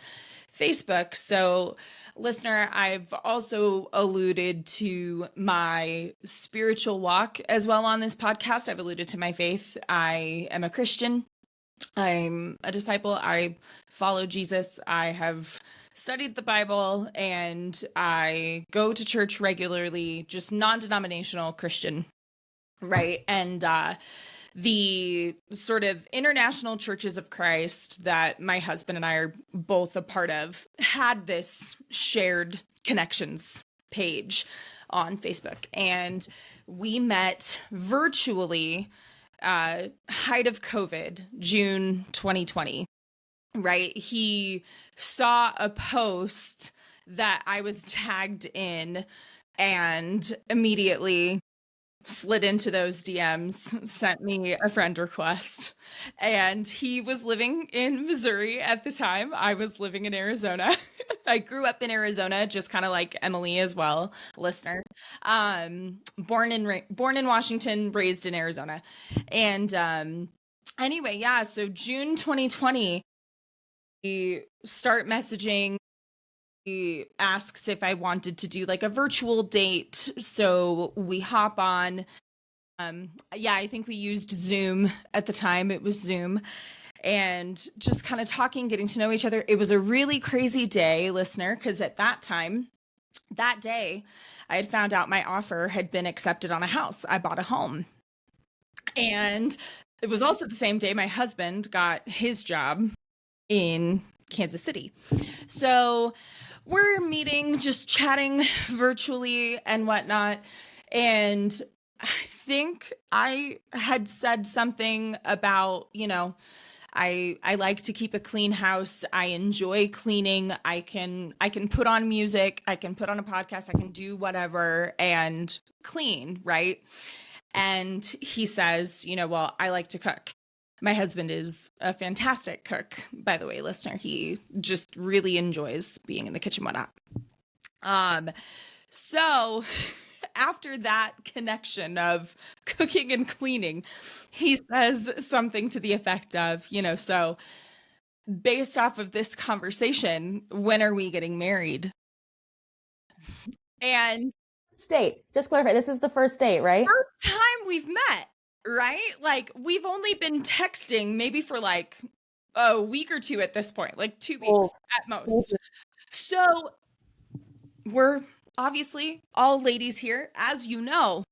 Facebook. So, listener, I've also alluded to my spiritual walk as well on this podcast. I've alluded to my faith. I am a Christian. I'm a disciple. I follow Jesus. I have studied the Bible and I go to church regularly, just non-denominational Christian, right? And the sort of international churches of Christ that my husband and I are both a part of had this shared connections page on Facebook. And we met virtually height of COVID, June 2020. right? He saw a post that I was tagged in and immediately slid into those DMs, sent me a friend request. And he was living in Missouri at the time. I was living in Arizona. I grew up in Arizona, just kind of like Emily as well, listener. Born in Washington, raised in Arizona. And anyway, yeah, so June 2020, we start messaging. He asks if I wanted to do like a virtual date. So we hop on. Yeah, I think we used Zoom at the time. It was Zoom, and just kind of talking, getting to know each other. It was a really crazy day, listener, because at that time, that day, I had found out my offer had been accepted on a house. I bought a home. And it was also the same day my husband got his job in Kansas City. So we're meeting, just chatting virtually and whatnot. And I think I had said something about, I like to keep a clean house. I enjoy cleaning. I can put on music, I can put on a podcast, I can do whatever and clean, right? And he says, well, I like to cook. My husband is a fantastic cook, by the way, listener. He just really enjoys being in the kitchen, whatnot. So after that connection of cooking and cleaning, he says something to the effect of, so based off of this conversation, when are we getting married? And Date. Just clarify. This is the first date, right? first time we've met, right? Like we've only been texting maybe for like a week or two at this point, like 2 weeks at most. So we're obviously all ladies here, as you know.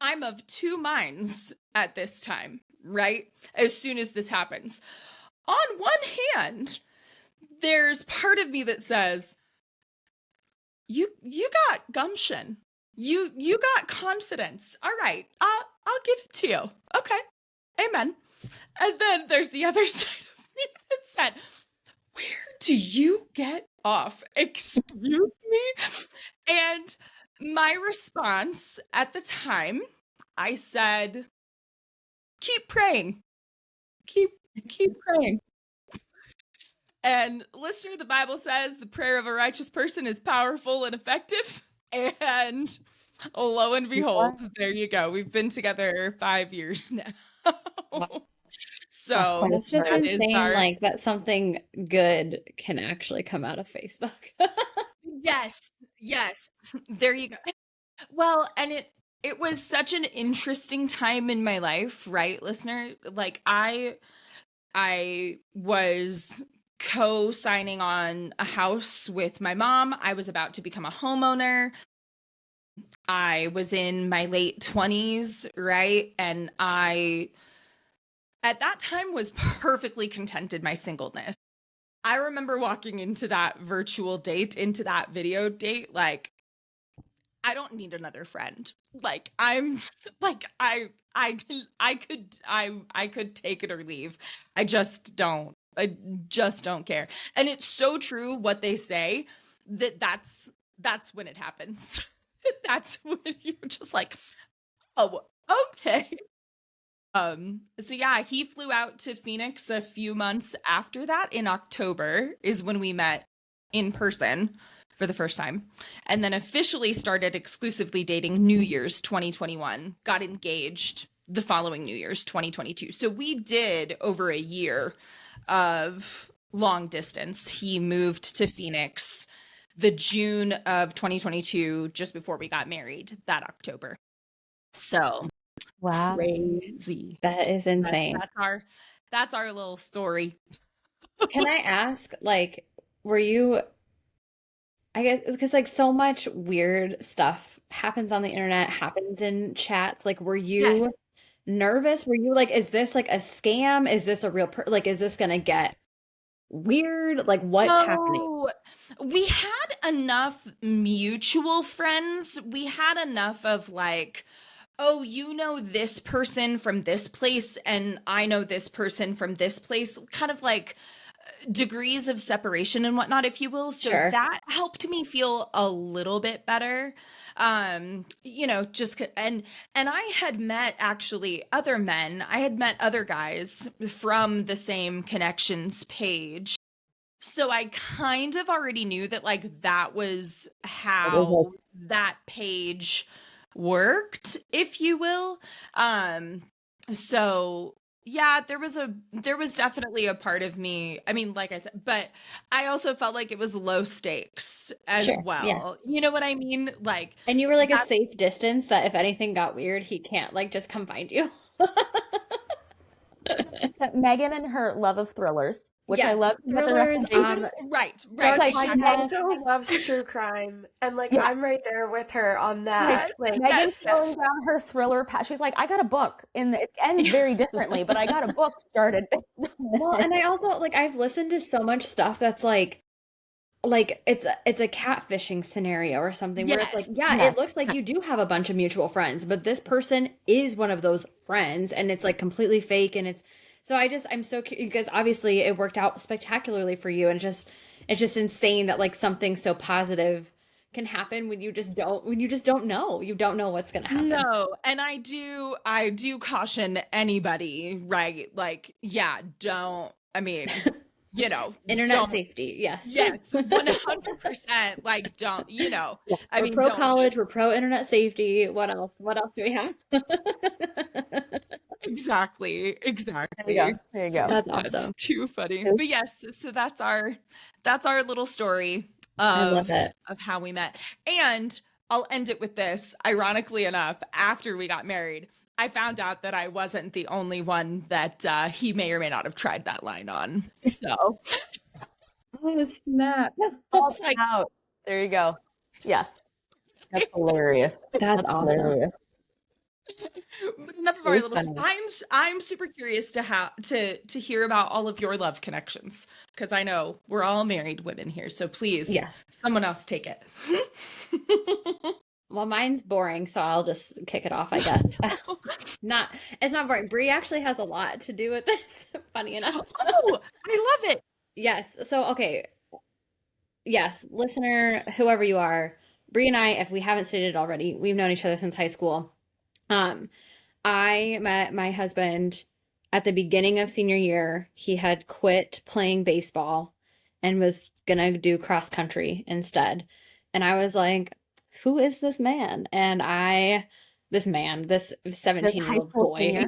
I'm of two minds at this time, right? As soon as this happens. On one hand, there's part of me that says, you got gumption. You got confidence. All right, I'll give it to you. Okay, amen. And then there's the other side of me that said, where do you get off? Excuse me? And my response at the time, I said, keep praying. Keep praying. And listener, the Bible says the prayer of a righteous person is powerful and effective. And lo and behold, there you go. We've been together 5 years now. So That's just insane, like that something good can actually come out of Facebook. yes, there you go. Well, and it was such an interesting time in my life, right, listener? Like I was co-signing on a house with my mom. I was about to become a homeowner. I was in my late 20s, right? And I, at that time, was perfectly content in my singleness. I remember walking into that virtual date, into that video date, like, I don't need another friend. Like, I'm like, I could take it or leave. I just don't care. And it's so true what they say that's when it happens. That's when you're just like, oh, okay. So yeah, he flew out to Phoenix a few months after that. In October is when we met in person for the first time, and then officially started exclusively dating New Year's 2021, got engaged the following New Year's 2022. So we did over a year of long distance. He moved to Phoenix the June of 2022, just before we got married that October. So wow, crazy. That is insane. That's our little story. Can I ask, like, were you, I guess, because like so much weird stuff happens on the internet, happens in chats. Like, were you Yes. nervous? Were you like, is this like a scam? Is this a real like, is this gonna get weird? Like, what's happening? So we had enough mutual friends. We had enough of like, oh, you know this person from this place, and I know this person from this place. Kind of like degrees of separation and whatnot, if you will. So Sure. that helped me feel a little bit better. And I had met actually other men. I had met other guys from the same connections page. So I kind of already knew that like that was how that page worked, if you will. So yeah, there was definitely a part of me. I mean, like I said, but I also felt like it was low stakes as Sure. Yeah. well. You know what I mean? Like And you were like a that, safe distance that if anything got weird, he can't like just come find you. Megan and her love of thrillers, which I Yes, love to get the thrillers, recommendation. right, dark Like, She Megan, also loves true crime, and like yeah, I'm right there with her on like that. Like, Megan's yes. going down her thriller path. She's like, I got a book, and it ends very differently, but I got a book started. Well, and I also like I've listened to so much stuff that's like it's a catfishing scenario or something where it's like, yes, yeah, it Yes. looks like you do have a bunch of mutual friends, but this person is one of those friends and it's like completely fake and it's so I'm so curious because obviously it worked out spectacularly for you and it's just insane that like something so positive can happen when you just don't know. You don't know what's going to happen. No, and I do caution anybody, right? Like, yeah, don't, I mean, Internet don't, safety, yes. yes, 100%, like, don't, I We're mean, pro don't college, just, we're pro internet safety. What else? What else do we have? exactly, There you go. There you go. That's That's awesome. too funny. But yes, so that's our little story I love it. of how we met. And I'll end it with this. Ironically enough, after we got married, I found out that I wasn't the only one that he may or may not have tried that line on. So Oh, snap. All out. There you go. Yeah. That's hilarious. That's awesome. hilarious. but enough of our Too little. funny. I'm super curious to hear about all of your love connections because I know we're all married women here. So please, Yes. someone else take it. Well, mine's boring, so I'll just kick it off, I guess. It's not boring. Brie actually has a lot to do with this, funny enough. Oh, I love it. Yes. So, okay. Yes, listener, whoever you are, Brie and I, if we haven't stated it already, we've known each other since high school. I met my husband at the beginning of senior year. He had quit playing baseball and was gonna do cross country instead. And I was like, who is this man? And this 17-year-old school boy. senior.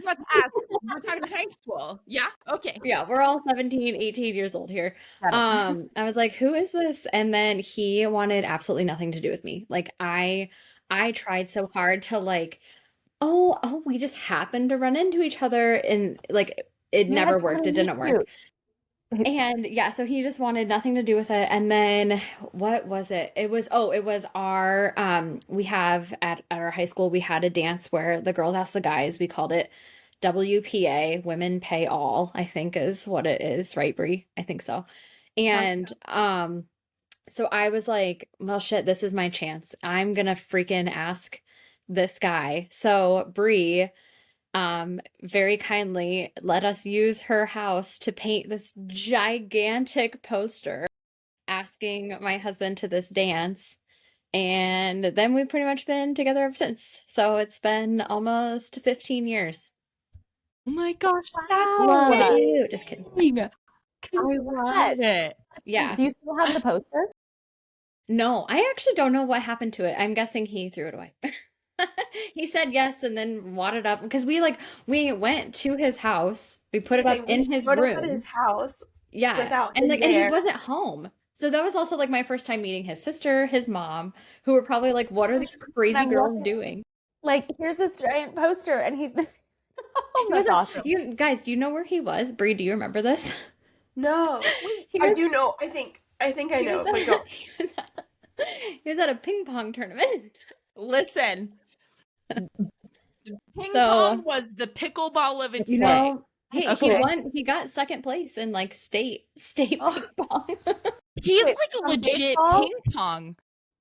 We're talking high school. Yeah. Okay. Yeah, we're all 17, 18 years old here. Got it. I was like, who is this? And then he wanted absolutely nothing to do with me. Like I tried so hard to like, oh, we just happened to run into each other and like it You never had worked. It someone didn't meet work. And yeah, so he just wanted nothing to do with it. And then what was it? It was our we have at our high school we had a dance where the girls asked the guys. We called it WPA, Women Pay All, I think is what it is, right, Brie? I think so. And so I was like, well shit, this is my chance. I'm gonna freaking ask this guy. So Brie very kindly let us use her house to paint this gigantic poster asking my husband to this dance. And then we've pretty much been together ever since. So it's been almost 15 years. Oh my gosh, Wow. that's Love you. Just kidding. amazing. I love it. Yeah. Do you still have the poster? No, I actually don't know what happened to it. I'm guessing he threw it away. He said yes and then wadded up because we went to his house. We put it up in his Showed up room. at his house. Yeah. Without And him like and he there. wasn't home. So that was also like my first time meeting his sister, his mom, who were probably like, what are these crazy I'm girls looking- doing? Like, here's this giant poster, and he's. Oh, He was that's awesome. You guys, do you know where he was? Brie, do you remember this? No, He I was- do know. I think I He know. was But at- go. he was at a ping pong tournament. Listen, ping So- pong was the pickleball of its You day. know, he Okay. won. He got second place in like state ping pong. He's Wait, like a from legit baseball? ping pong.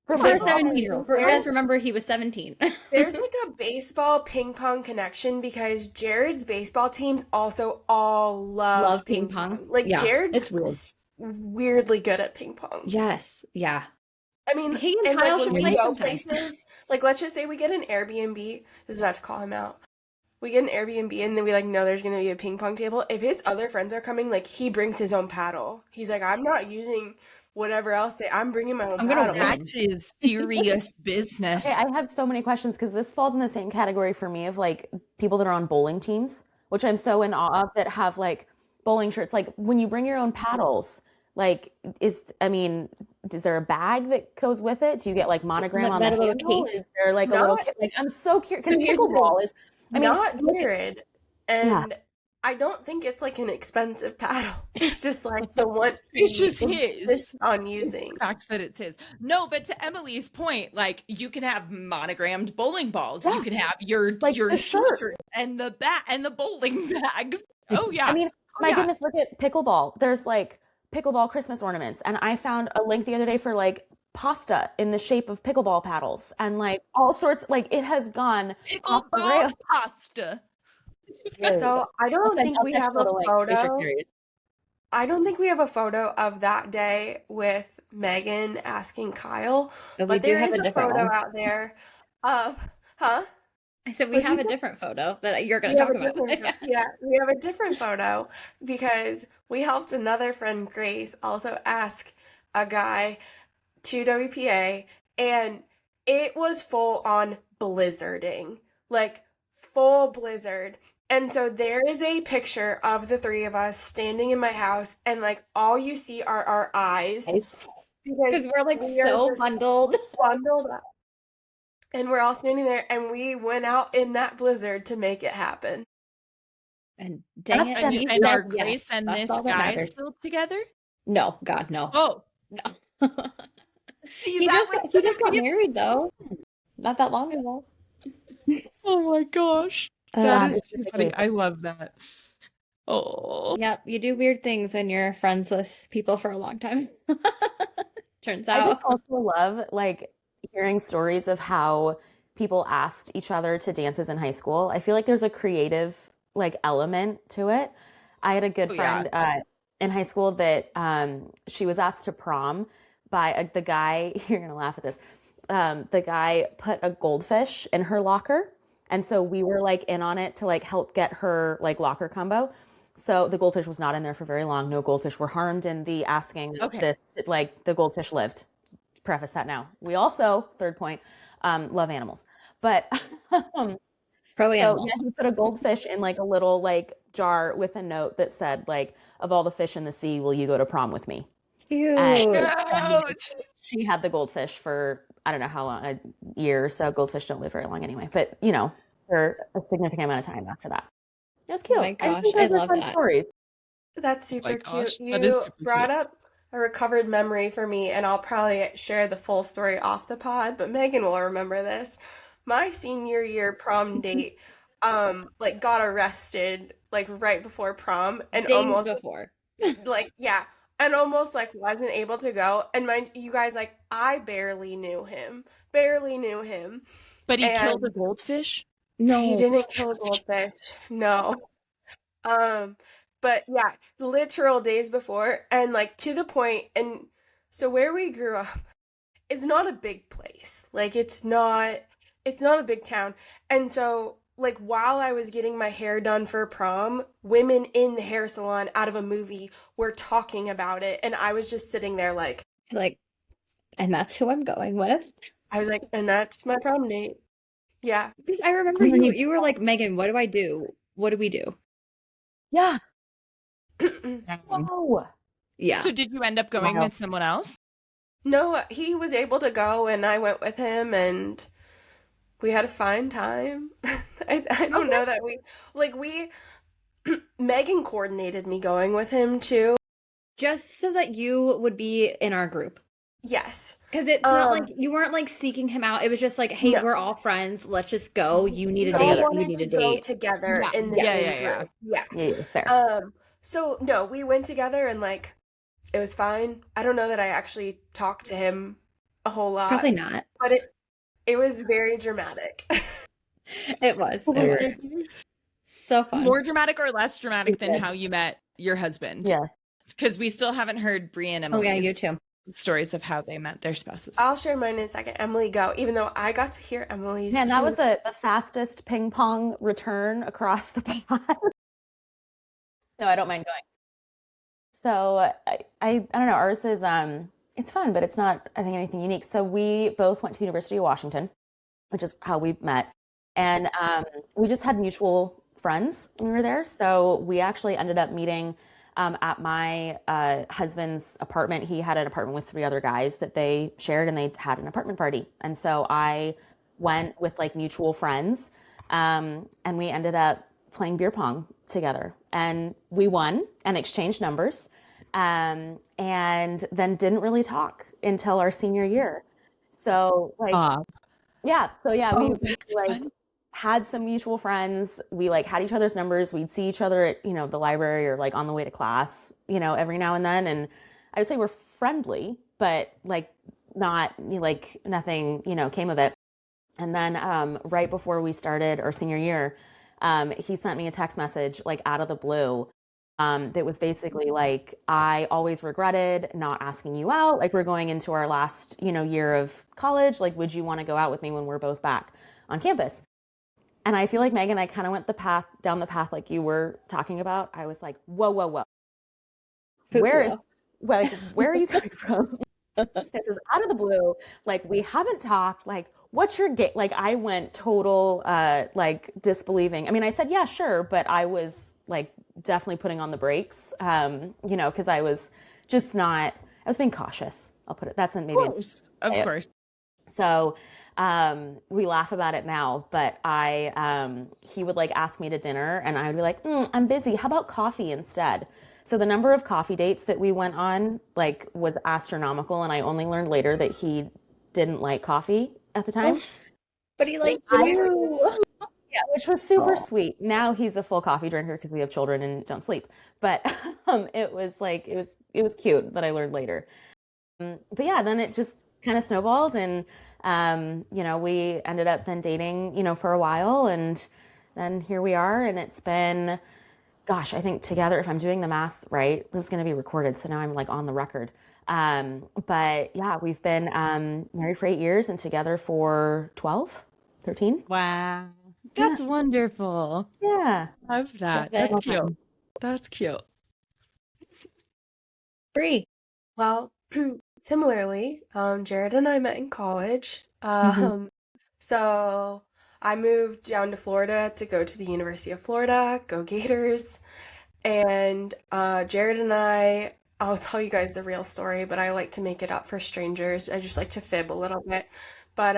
For For a baseball, 17-year-old. You guys remember he was 17. There's like a baseball ping pong connection because Jared's baseball teams also all loved Love ping pong. Like Yeah, it's Jared's weird. weirdly good at ping pong. Yes. Yeah. I mean, He and and Kyle like should when play we go sometime. places, like let's just say we get an Airbnb. This is about to call him out. We get an Airbnb and then we like know there's gonna be a ping pong table. If his other friends are coming, like he brings his own paddle. He's like, I'm not using whatever else I'm bringing my own I'm gonna paddle. win. That is serious business. Okay, I have so many questions because this falls in the same category for me of like people that are on bowling teams, which I'm so in awe of that have like bowling shirts. Like when you bring your own paddles, like is there a bag that goes with it? Do you get like monogram on the Met a little handle? case. Is there like a little like I'm so curious So because here's the thing. pickleball is Not look at- Jared. Yeah. And I don't think it's like an expensive paddle. It's just like the one It's just he his. insists on It's using. the fact that it's his. No, but to Emily's point, like you can have monogrammed bowling balls. Yeah. You can have your Like the shirts. t-shirt and the bat and the bowling bags. Oh yeah. I mean, Oh, my yeah. goodness, look at pickleball. There's like pickleball Christmas ornaments. And I found a link the other day for like pasta in the shape of pickleball paddles and like all sorts. Like it has gone off the Pickleball rails. pasta. So I don't think we have a photo. I don't think we have a photo of that day with Megan asking Kyle, But we but do there have is a a different photo one. out there of, huh? I said we What'd have you a say? different photo that you're going We to have talk a about. different, yeah, we have a different photo because we helped another friend, Grace, also ask a guy to WPA, and it was full on blizzarding, like full blizzard. And so there is a picture of the three of us standing in my house, and like all you see are our eyes Because we're like we are so just bundled. bundled up. And we're all standing there, and we went out in that blizzard to make it happen. And dang it. That's he And said are yes. Grace and That's this all that guy matters. still together? No, God, no. Oh, No. see, He that just got married though. Not that long ago. Oh my gosh. That is too funny. I love that. Oh. Yep, you do weird things when you're friends with people for a long time. Turns I just out. also love like hearing stories of how people asked each other to dances in high school. I feel like there's a creative like element to it. I had a good Oh, yeah. friend in high school that she was asked to prom by the guy. You're gonna laugh at this. The guy put a goldfish in her locker, and so we were like in on it to like help get her like locker combo. So the goldfish was not in there for very long. No goldfish were harmed in the asking of Okay. this. Like the goldfish lived. Preface that now. We also, third point, love animals. But Pro so animal. yeah, he put a goldfish in like a little like jar with a note that said like, of all the fish in the sea, will you go to prom with me? Cute. And she had the goldfish for I don't know how long, a year or so. Goldfish don't live very long anyway, but you know, for a significant amount of time after that. It was cute. Oh my I just gosh, think I those are love fun that. stories. That's super my cute. gosh, You that is super brought cute. up a recovered memory for me, and I'll probably share the full story off the pod, but Megan will remember this. My senior year prom date, like got arrested like right before prom and Days almost before. like yeah, and almost like wasn't able to go. And mind you guys, like I barely knew him. Barely knew him. But he killed a And goldfish? No. he didn't kill a goldfish. No. But yeah, literal days before, and like to the point, and so where we grew up, it's not a big place. Like it's not a big town. And so like while I was getting my hair done for prom, women in the hair salon out of a movie were talking about it, and I was just sitting there like And that's who I'm going with. I was like, and that's my prom date. Yeah. Because I remember you were like, Megan, what do I do? What do we do? Yeah. Um, Oh. Yeah. So did you end up going Wow. with someone else? No, he was able to go, and I went with him, and we had a fine time. I don't know that Megan coordinated me going with him too. Just so that you would be in our group. Yes. Because it's not like you weren't like seeking him out. It was just like, hey, No. we're all friends. Let's just go. You need We a all date. You wanted need to a go date. together Yeah. in the Yeah, same yeah, yeah. group. Yeah. Yeah, fair. So no, we went together, and like it was fine. I don't know that I actually talked to him a whole lot, Probably not. but it was very dramatic. It was. It was so fun. More dramatic or less dramatic than how you met your husband? Yeah. Because we still haven't heard Brie and Oh yeah, Emily's you too. stories of how they met their spouses. I'll share mine in a second. Emily, go. Even though I got to hear Emily's Man, that too. was the fastest ping pong return across the pond. No, I don't mind going. So I don't know. Ours is it's fun, but it's not, I think, anything unique. So we both went to the University of Washington, which is how we met, and we just had mutual friends when we were there. So we actually ended up meeting at my husband's apartment. He had an apartment with 3 other guys that they shared, and they had an apartment party. And so I went with like mutual friends, and we ended up playing beer pong together, and we won and exchanged numbers, and then didn't really talk until our senior year. So like, we like fun. had some mutual friends. We like had each other's numbers. We'd see each other at, the library or like on the way to class, every now and then. And I would say we're friendly, but like not like nothing, came of it. And then right before we started our senior year, he sent me a text message like out of the blue, that was basically like, I always regretted not asking you out. Like, we're going into our last, year of college. Like, would you want to go out with me when we're both back on campus? And I feel like, Megan, I kind of went down the path like you were talking about. I was like, whoa, whoa, whoa. Where are you coming from? This is out of the blue. Like, we haven't talked. Like, what's your game? Like, I went total, like, disbelieving. I mean, I said, yeah, sure. But I was like definitely putting on the brakes, because I was just not, I was being cautious. I'll put it, that's maybe. Of course. So, we laugh about it now, but he would like ask me to dinner and I would be like, I'm busy. How about coffee instead? So the number of coffee dates that we went on like was astronomical. And I only learned later that he didn't like coffee at the time. But he liked you. Yeah, which was super sweet. Now he's a full coffee drinker because we have children and don't sleep. But it was like it was cute that I learned later. But yeah, then it just kind of snowballed, and we ended up then dating, for a while, and then here we are, and it's been, gosh, I think together, if I'm doing the math right, this is going to be recorded, so now I'm like on the record. But yeah, we've been married for 8 years and together for 12, 13. Wow. That's wonderful. Yeah. Love that. That's cute. That's cute. Brie. Well, similarly, Jared and I met in college. So I moved down to Florida to go to the University of Florida, go Gators. And Jared and I'll tell you guys the real story, but I like to make it up for strangers. I just like to fib a little bit. But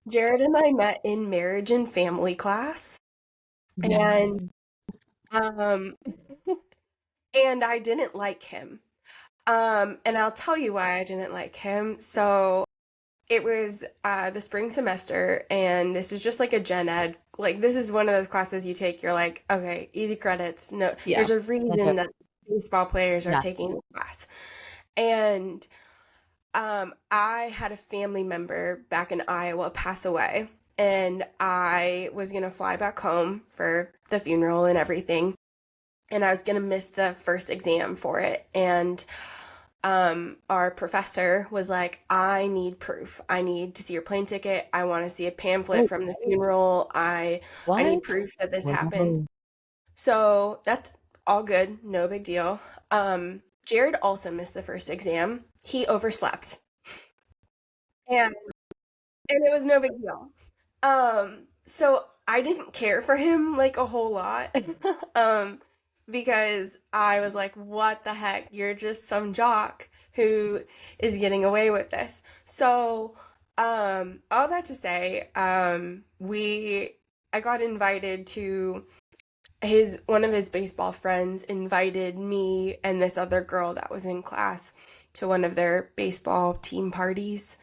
Jared and I met in marriage and family class, and um, and I didn't like him. And I'll tell you why I didn't like him. So it was the spring semester, and this is just like a gen ed. Like, this is one of those classes you take. You're like, okay, easy credits. No, Yeah. there's a reason that baseball players are Yeah. taking the class. And I had a family member back in Iowa pass away, and I was gonna fly back home for the funeral and everything, and I was gonna miss the first exam for it. And our professor was like, I need proof. I need to see your plane ticket. I want to see a pamphlet from the funeral. I need proof that this happened. So that's all good. No big deal. Jared also missed the first exam. He overslept. And it was no big deal. So I didn't care for him like a whole lot. Because I was like, what the heck? You're just some jock who is getting away with this. So, all that to say, I got invited to one of his baseball friends invited me and this other girl that was in class to one of their baseball team parties.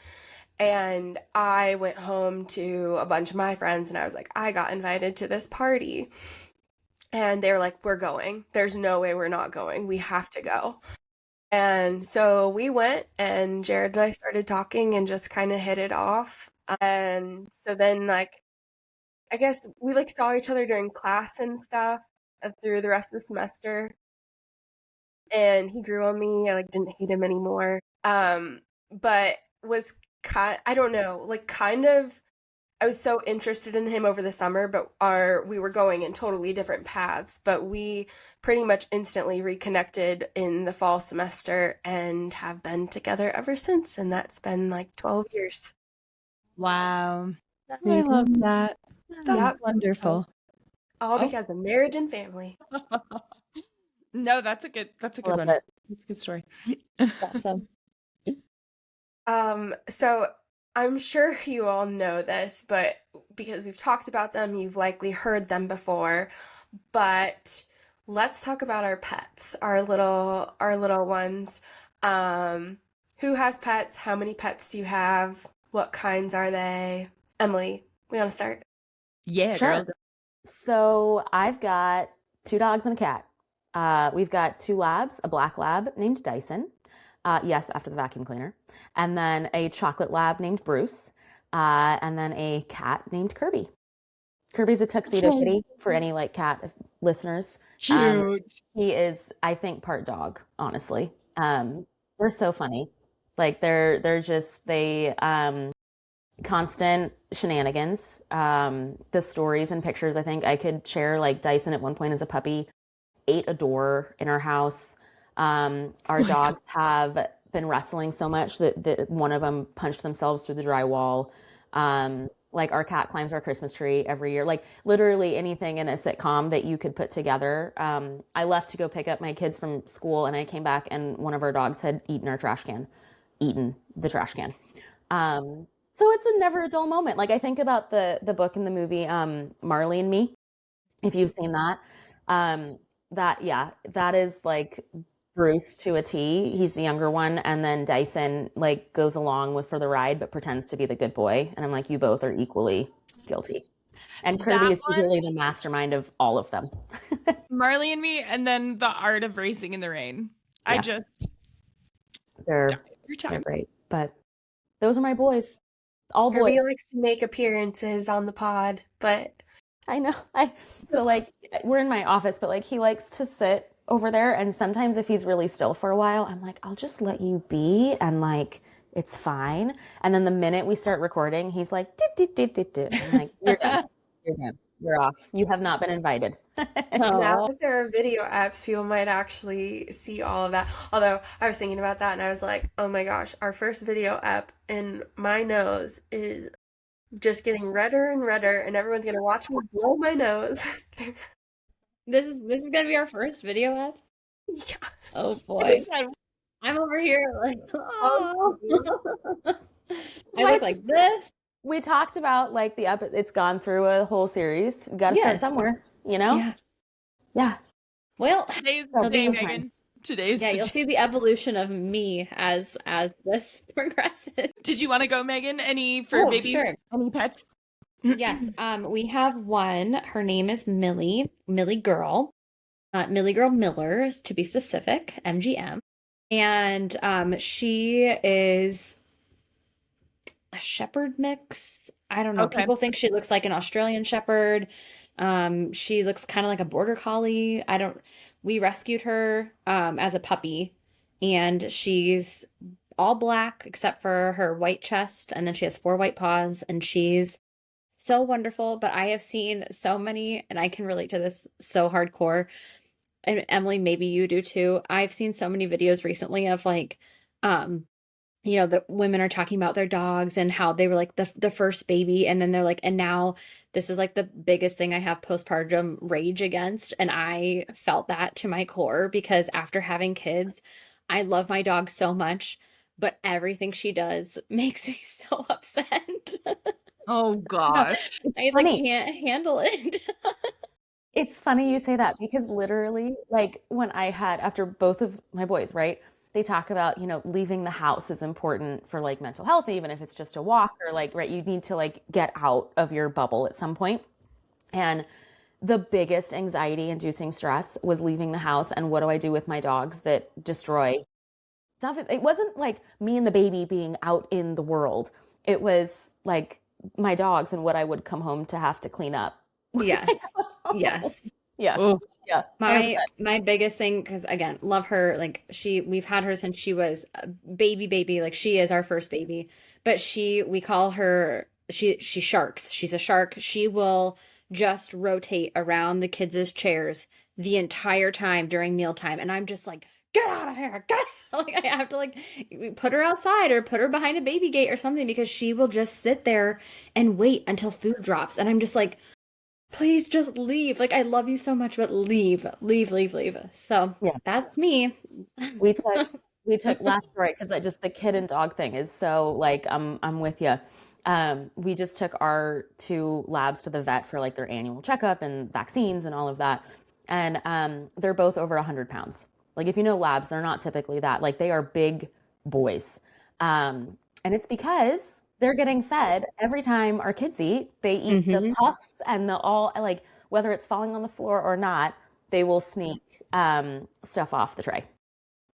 And I went home to a bunch of my friends and I was like, I got invited to this party. And they were like, we're going. There's no way we're not going. We have to go. And so we went, and Jared and I started talking and just kind of hit it off. And so then, like, I guess we like saw each other during class and stuff through the rest of the semester. And he grew on me. I like didn't hate him anymore. But was I don't know, like kind of I was so interested in him over the summer, but we were going in totally different paths, but we pretty much instantly reconnected in the fall semester and have been together ever since, and that's been like 12 years. Wow. There I you love go. that. That's Yep. wonderful. All Oh. because of marriage and family. No, that's a good Love one. it. That's a good story. Awesome. So I'm sure you all know this, but because we've talked about them, you've likely heard them before. But let's talk about our pets, our little ones. Who has pets? How many pets do you have? What kinds are they? Emily, we want to start? Yeah, Sure. girl. So I've got 2 dogs and a cat. We've got 2 labs, a black lab named Dyson. Yes, after the vacuum cleaner. And then a chocolate lab named Bruce. And then a cat named Kirby. Kirby's a tuxedo Oh, kitty for any like cat listeners. cute. He is, I think, part dog, honestly. They're so funny. Like they're just constant shenanigans. The stories and pictures I think I could share, like Dyson at one point as a puppy ate a door in our house. Our my dogs have been wrestling so much that one of them punched themselves through the drywall. Like our cat climbs our Christmas tree every year. Like literally anything in a sitcom that you could put together. I left to go pick up my kids from school, and I came back, and one of our dogs had eaten the trash can. So it's a never a dull moment. Like I think about the book and the movie Marley and Me, if you've seen that. Um, that is like Bruce to a T. He's the younger one, and then Dyson like goes along with for the ride, but pretends to be the good boy. And I'm like, you both are equally guilty. And Kirby That is one, secretly the mastermind of all of them. Marley and Me, and then The Art of Racing in the Rain. I Yeah, just they're die every they're time. great. But those are my boys, all Herbie boys. likes to make appearances on the pod, but I know. So like we're in my office, but like he likes to sit over there, and sometimes if he's really still for a while, I'm like, I'll just let you be, and like it's fine. And then the minute we start recording, he's like, dit, dit, dit, dit, dit. I'm like, you're done. You're done. You're off. You have not been invited. now Oh, that there are video apps, people might actually see all of that. Although I was thinking about that and I was like, oh my gosh, our first video app and my nose is just getting redder and redder, and everyone's gonna watch me blow my nose. this is gonna be our first video ad. Yeah. Oh I boy, said, I'm over here like, oh. I Why look like this. we talked about like it's gone through a whole series. Got to start Yes. somewhere, you know? Yeah. Yeah. Well, today's So the day, this is Megan. Today's yeah, the you'll day. see the evolution of me as this progresses. Did you want to go, Megan? Any for Oh, babies? sure. Any pets? Yes. We have one. Her name is Millie. Millie Girl. Millie Girl Miller, to be specific, MGM. And she is a shepherd mix. I don't know. Okay. People think she looks like an Australian shepherd. She looks kind of like a border collie. We rescued her as a puppy, and she's all black except for her white chest, and then she has 4 white paws, and she's so wonderful. But I have seen so many, and I can relate to this so hardcore. And Emily, maybe you do too. I've seen so many videos recently of like, the women are talking about their dogs and how they were like the first baby, and then they're like, and now this is like the biggest thing I have postpartum rage against. And I felt that to my core because after having kids, I love my dog so much, but everything she does makes me so upset. Oh gosh. I like Funny. can't handle it. It's funny you say that because literally, like when I had, after both of my boys, right? They talk about, leaving the house is important for like mental health, even if it's just a walk or like, right, you need to like get out of your bubble at some point. And the biggest anxiety inducing stress was leaving the house. And what do I do with my dogs that destroy It wasn't like me and the baby being out in the world. It was like my dogs and what I would come home to have to clean up. Yes. Yes. Yeah. Oh, Yeah. My 100%. my biggest thing, because again, love her. Like we've had her since she was a baby. Like she is our first baby, but we call her she sharks. She's a shark. She will just rotate around the kids' chairs the entire time during mealtime, and I'm just like, get out of here, get! Like I have to like put her outside or put her behind a baby gate or something because she will just sit there and wait until food drops, and I'm just like, please just leave. Like, I love you so much, but leave, leave, leave, leave. So Yeah. that's me. We took last story because just the kid and dog thing is so like I'm with you. We just took our two labs to the vet for like their annual checkup and vaccines and all of that, and they're both over 100 pounds. Like if you know labs, they're not typically that. Like they are big boys, and it's because they're getting fed every time our kids eat. They eat the Hmm. puffs and the all like whether it's falling on the floor or not, they will sneak stuff off the tray.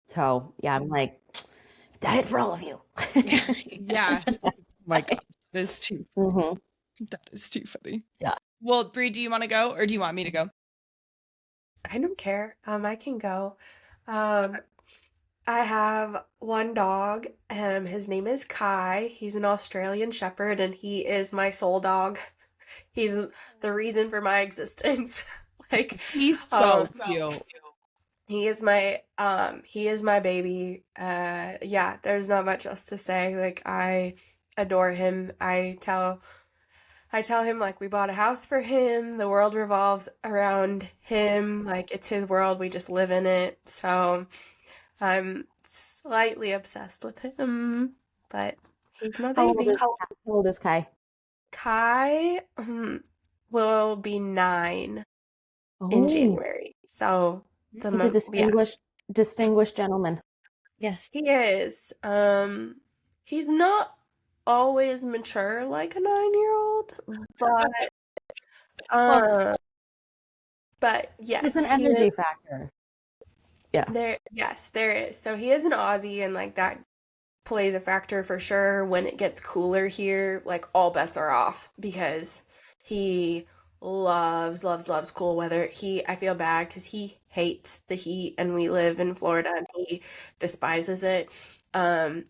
So yeah, I'm like, diet for all of you. yeah. My God, that is too hmm that is too funny. Yeah. Well, Bree, do you want to go or do you want me to go? I don't care. I can go. Um, I have one dog. His name is Kai. He's an Australian Shepherd, and he is my soul dog. He's the reason for my existence. Like, He's um, so cute. he is my baby. Yeah, there's not much else to say. Like, I adore him. I tell him like we bought a house for him. The world revolves around him. Like it's his world. We just live in it. So I'm slightly obsessed with him, but he's my How old baby. is how old is Kai? Kai will be 9 in Oh, January. So he's a yeah, distinguished gentleman. Yes. he is. He's not always mature like a 9-year-old, but Well, um, but there's an yes, he is. energy factor. Yeah. There is. So he is an Aussie, and like that plays a factor for sure. When it gets cooler here, like all bets are off because he loves cool weather. I feel bad because he hates the heat, and we live in Florida, and he despises it.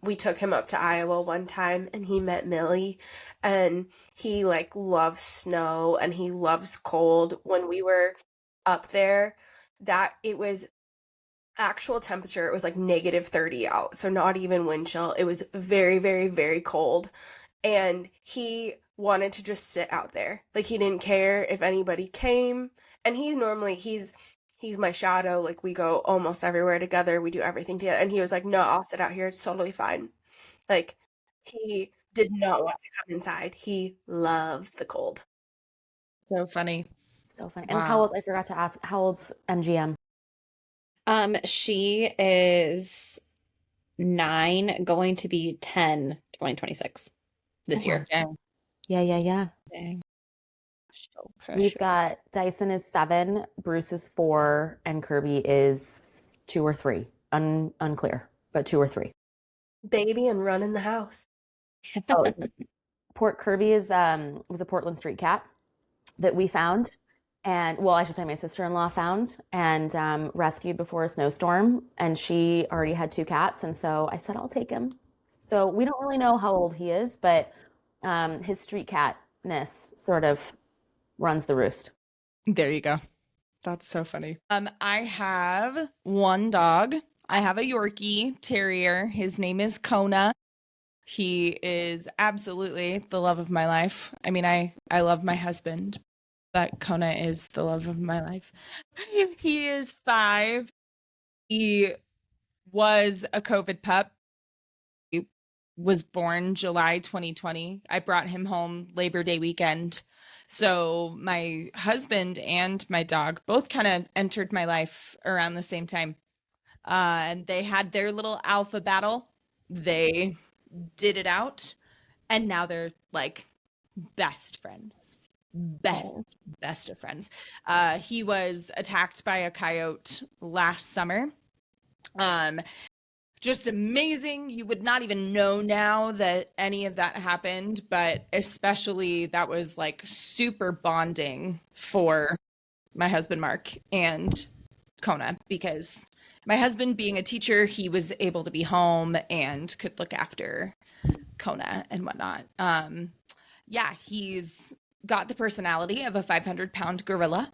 We took him up to Iowa one time, and he met Millie, and he like loves snow and he loves cold. When we were up there, that it was actual temperature, it was like -30 out, so not even wind chill. It was very, very, very cold. And he wanted to just sit out there. Like he didn't care if anybody came. And he's my shadow. Like we go almost everywhere together. We do everything together. And he was like, "No, I'll sit out here. It's totally fine." Like he did not want to come inside. He loves the cold. So funny. So funny. And how Wow. old, I forgot to ask, how old's MGM? She is 9, going to be 10, 2026 this Okay. year. Dang. Yeah. Dang. So We've precious. got Dyson is 7, Bruce is 4, and Kirby is 2 or 3. Unclear, but 2 or 3. Baby and run in the house. Oh, Port Kirby is was a Portland street cat that we found, and well, I should say my sister-in-law found and rescued before a snowstorm, and she already had 2 cats, and so I said I'll take him. So we don't really know how old he is, but his street catness sort of runs the roost. There you go. That's so funny. I have one dog. I have a Yorkie Terrier. His name is Kona. He is absolutely the love of my life. I mean, I love my husband, but Kona is the love of my life. He is 5. He was a COVID pup. He was born July 2020. I brought him home Labor Day weekend. So my husband and my dog both kind of entered my life around the same time. And they had their little alpha battle. They did it out, and now they're like best friends. Best of friends. He was attacked by a coyote last summer. Um, just amazing. You would not even know now that any of that happened, but especially that was like super bonding for my husband Mark and Kona, because my husband being a teacher, he was able to be home and could look after Kona and whatnot. Yeah, he's got the personality of a 500-pound gorilla.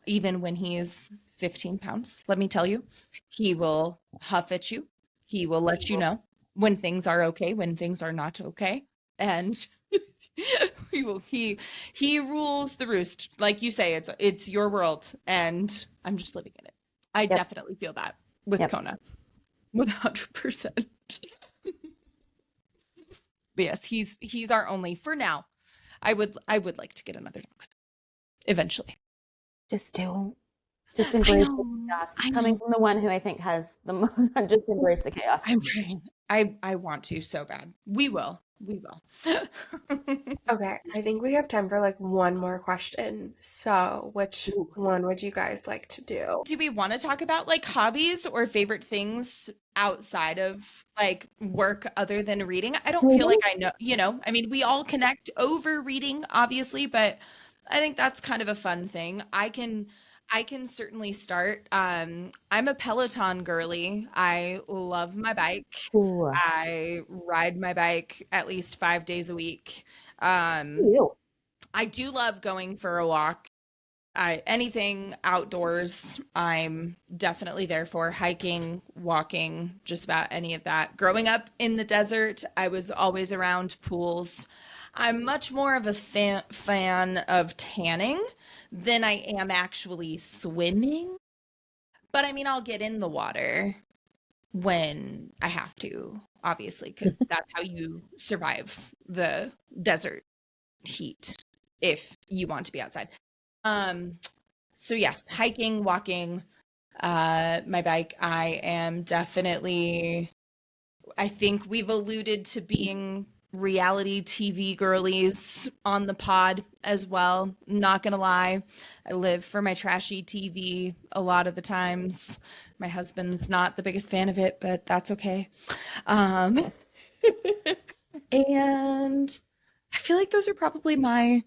Even when he is 15 pounds, let me tell you, he will huff at you. He will let you know when things are okay, when things are not okay. And he rules the roost. Like you say, it's your world and I'm just living in it. I Yep. definitely feel that with Yep. Kona. 100%. But yes, he's our only for now. I would like to get another dog eventually. Just do. Just I embrace the know. chaos. I Coming know. from the one who I think has the most, just embrace the chaos. I'm trying. I want to so bad. We will. We will. Okay, I think we have time for like one more question. So, which Ooh. one would you guys like to do? Do we want to talk about like hobbies or favorite things outside of like work other than reading? I don't feel like I know, I mean, we all connect over reading, obviously, but I think that's kind of a fun thing. I can certainly start. I'm a Peloton girly. I love my bike. Ooh. I ride my bike at least 5 days a week. Ew. I do love going for a walk. Anything outdoors, I'm definitely there for. Hiking, walking, just about any of that. Growing up in the desert, I was always around pools. I'm much more of a fan of tanning than I am actually swimming. But I mean, I'll get in the water when I have to, obviously, because that's how you survive the desert heat if you want to be outside. So yes, hiking, walking, my bike. I am definitely, I think we've alluded to being reality TV girlies on the pod as well. Not gonna lie, I live for my trashy TV a lot of the times. My husband's not the biggest fan of it, but that's okay. Um, and I feel like those are probably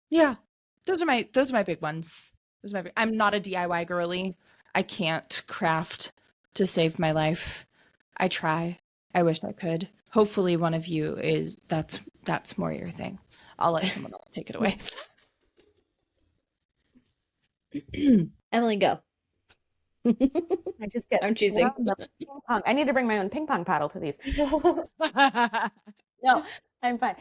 yeah, those are my big ones. I'm not a DIY girly. I can't craft to save my life. I try. I wish I could. Hopefully one of you is that's more your thing. I'll let someone else take it away. Emily, go. I just get I'm choosing. ping pong. I need to bring my own ping pong paddle to these. No, I'm fine.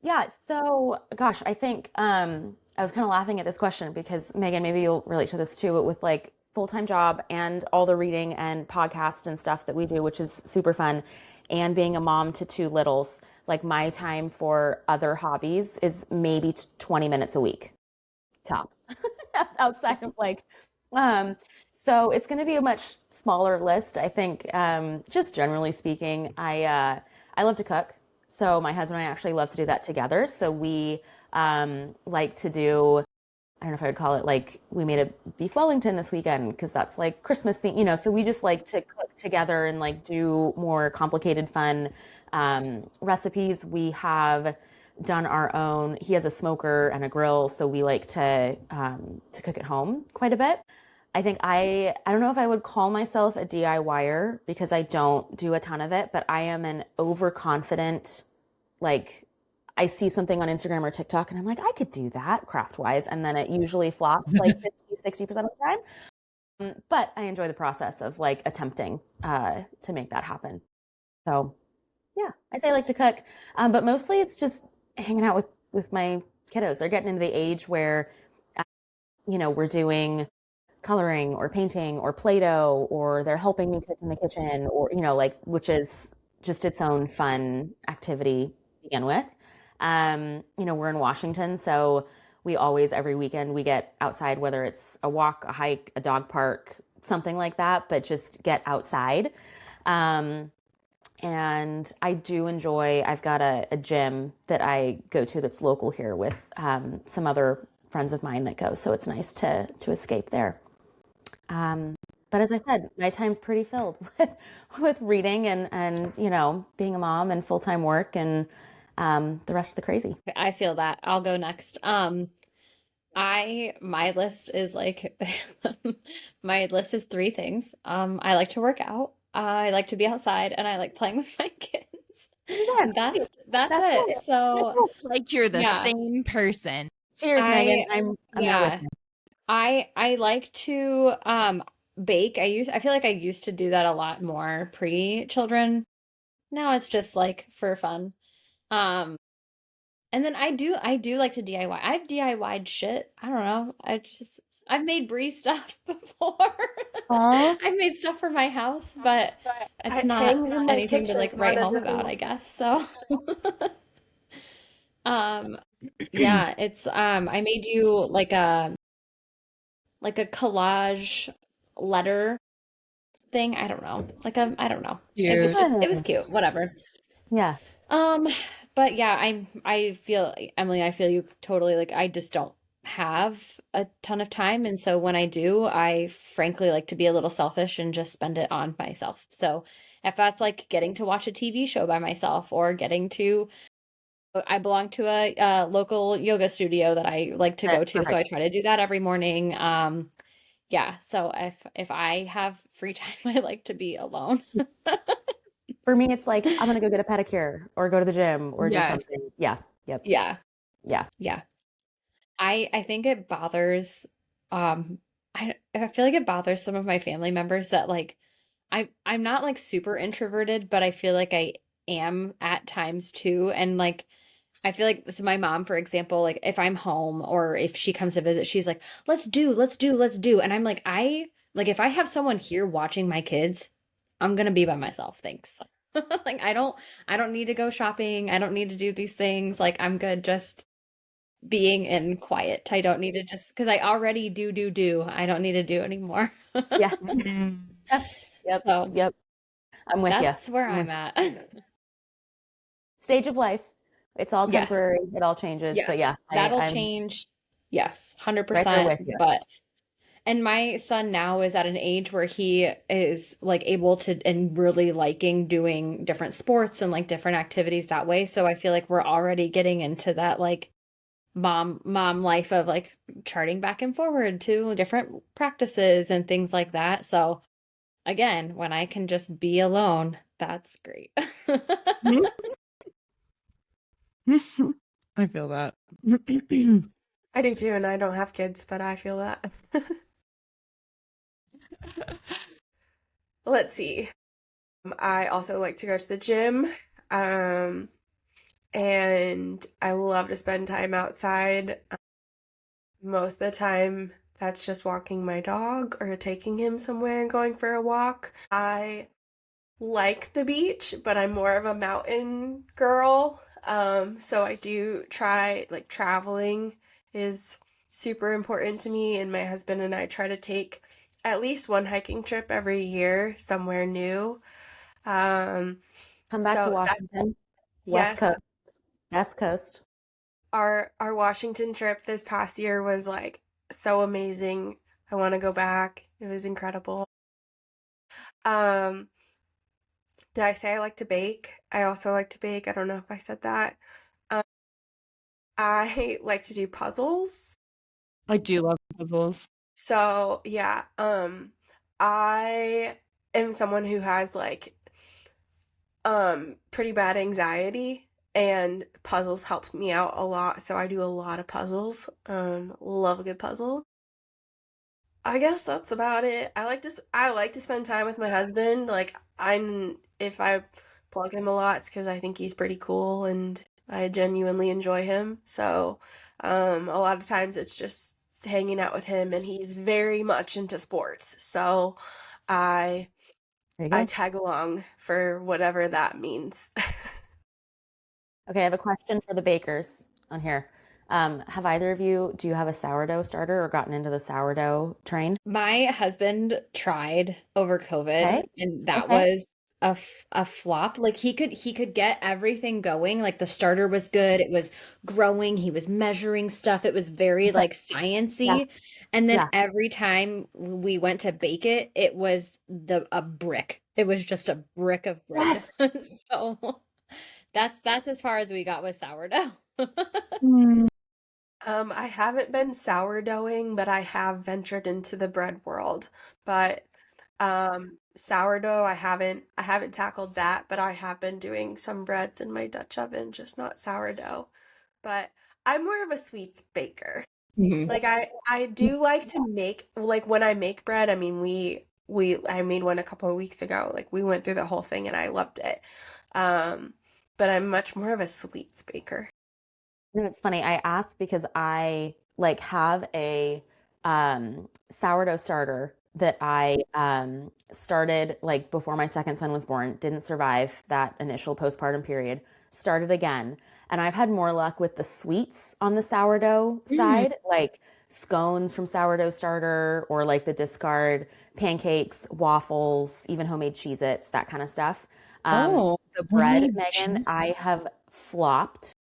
Yeah, so gosh, I think I was kind of laughing at this question because Megan, maybe you'll relate to this too, but with like full-time job and all the reading and podcast and stuff that we do, which is super fun, and being a mom to two littles, like my time for other hobbies is maybe 20 minutes a week, tops, outside of like so it's going to be a much smaller list. I think, just generally speaking, I love to cook. So my husband and I actually love to do that together. So we like to do, I don't know if I would call it like we made a beef Wellington this weekend because that's like Christmas thing, so we just like to cook together and like do more complicated, fun recipes. We have done our own. He has a smoker and a grill, so we like to cook at home quite a bit. I think I don't know if I would call myself a DIYer because I don't do a ton of it, but I am an overconfident, like I see something on Instagram or TikTok and I'm like, I could do that craft wise. And then it usually flops like 50, 60% of the time. But I enjoy the process of like attempting to make that happen. So yeah, I say I like to cook, but mostly it's just hanging out with my kiddos. They're getting into the age where, we're doing coloring or painting or Play-Doh, or they're helping me cook in the kitchen, or, like, which is just its own fun activity to begin with. We're in Washington, so we always, every weekend, we get outside, whether it's a walk, a hike, a dog park, something like that, but just get outside. And I do enjoy, I've got a gym that I go to that's local here with some other friends of mine that go. So it's nice to escape there. But as I said, my time's pretty filled with reading and being a mom and full-time work and the rest of the crazy. I feel that. I'll go next. My list is like my list is three things. I like to work out, I like to be outside, and I like playing with my kids. Good. That's That's it. it. So That's it. Like you're the yeah, same person. Cheers, Megan. I I'm there with yeah. you. I like to bake. I feel like I used to do that a lot more pre-children. Now it's just like for fun. Um and then I do like to DIY. I've DIY'd shit. I don't know. I've made Brie stuff before. Aw. I've made stuff for my house, but it's It not hangs in my anything to kitchen like more write than home about, anything. I guess. So yeah, it's I made you like a collage letter thing. I don't know. I don't know. Cute. It was cute. Whatever. Yeah. Um, but yeah, I feel Emily, I feel you totally. Like I just don't have a ton of time, and so when I do, I frankly like to be a little selfish and just spend it on myself. So if that's like getting to watch a TV show by myself or getting to I belong to a local yoga studio that I like to go to, so Perfect. I try to do that every morning. Yeah, so if I have free time, I like to be alone. For me, it's like I'm gonna go get a pedicure or go to the gym or do Yes. something. Yeah. Yep. Yeah, Yeah. yeah. I think it bothers I feel like it bothers some of my family members that like I'm not like super introverted, but I feel like I am at times too. And like I feel like so my mom, for example, like if I'm home or if she comes to visit, she's like, let's do. And I'm like, if I have someone here watching my kids, I'm gonna be by myself. Thanks. Like I don't need to go shopping. I don't need to do these things. Like I'm good just being in quiet. I don't need to just because I already do. I don't need to do anymore. Yeah. Mm. Yep. Yep. So Yep. I'm with you. that's where I'm with I'm at. stage of life. It's all Yes. temporary. It all changes. But yeah, Yes. That'll I'm change. Yes, right there 100%. with you. But and my son now is at an age where he is like able to and really liking doing different sports and like different activities that way. So I feel like we're already getting into that like mom life of like charting back and forward to different practices and things like that. So again, when I can just be alone, that's great. I feel that. I do too, and I don't have kids, but I feel that. Let's see. I also like to go to the gym, um, and I love to spend time outside. Most of the time, that's just walking my dog or taking him somewhere and going for a walk. I like the beach, but I'm more of a mountain girl. So I do try, like, traveling is super important to me, and my husband and I try to take at least one hiking trip every year somewhere new. Um, Come back to so that, Washington, West yes, Coast, West Coast. our Washington trip this past year was like so amazing. I want to go back. It was incredible. Um, did I say I like to bake? I also like to bake. I don't know if I said that. Um, I like to do puzzles. I do love puzzles. So, yeah, I am someone who has like pretty bad anxiety, and puzzles helped me out a lot. So I do a lot of puzzles. Love a good puzzle. I guess that's about it. I like to spend time with my husband. Like I'm if I plug him a lot, it's because I think he's pretty cool and I genuinely enjoy him. So, a lot of times it's just hanging out with him, and he's very much into sports. So, I There you I go. tag along for whatever that means. Okay, I have a question for the bakers on here. Have either of you, do you have a sourdough starter or gotten into the sourdough train? My husband tried over Okay. COVID, and that Okay. was a flop. Like he could get everything going. Like the starter was good. It was growing. He was measuring stuff. It was very But like yeah, sciencey. And then yeah. every time we went to bake it, it was the a brick. It was just a brick of bread. Yes. So that's as far as we got with sourdough. Mm. I haven't been sourdoughing, but I have ventured into the bread world. But sourdough, I haven't tackled that, but I have been doing some breads in my Dutch oven, just not sourdough. But I'm more of a sweets baker. Mhm. Like I do like to make, like when I make bread, I mean we I made one a couple of weeks ago. Like we went through the whole thing and I loved it. Um, but I'm much more of a sweets baker. And it's funny, I asked because I like have a sourdough starter that I started like before my second son was born, didn't survive that initial postpartum period, started again. And I've had more luck with the sweets on the sourdough Mm. side, like scones from sourdough starter or like the discard pancakes, waffles, even homemade Cheez-Its, that kind of stuff. Oh, The bread, Homemade Megan, cheese. I have flopped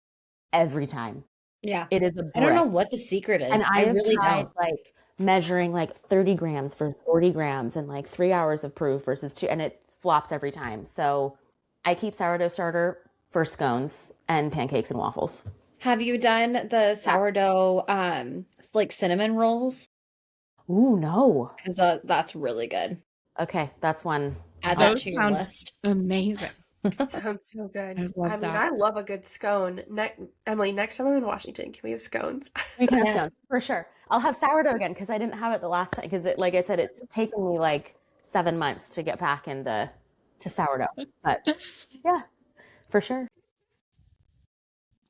every time. yeah. It is a I don't know brick. what the secret And is. I I have really tried don't. like measuring like 30 grams for 40 grams and like 3 hours of proof versus two, and it flops every time. So I keep sourdough starter for scones and pancakes and waffles. Have you done the Yeah. sourdough like cinnamon rolls? Ooh, no. Because that's really good. Okay, that's one. Add that Those to your sound list. amazing. Sounds so good. I I love mean, that. I love a good scone. Emily, next time I'm in Washington, can we have scones? We can have Yes. scones for sure. I'll have sourdough again because I didn't have it the last time because it, like I said, it's taken me like 7 months to get back into to sourdough. But yeah, for sure.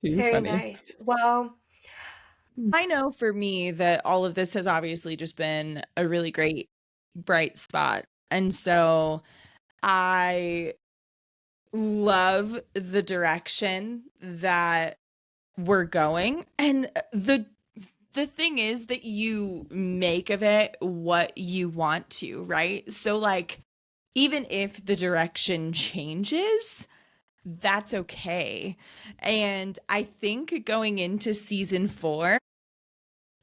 Too Very funny. nice. Well, I know for me that all of this has obviously just been a really great bright spot. And so I love the direction that we're going. And the thing is that you make of it what you want to, right? So like even if the direction changes, that's okay. And I think going into season 4,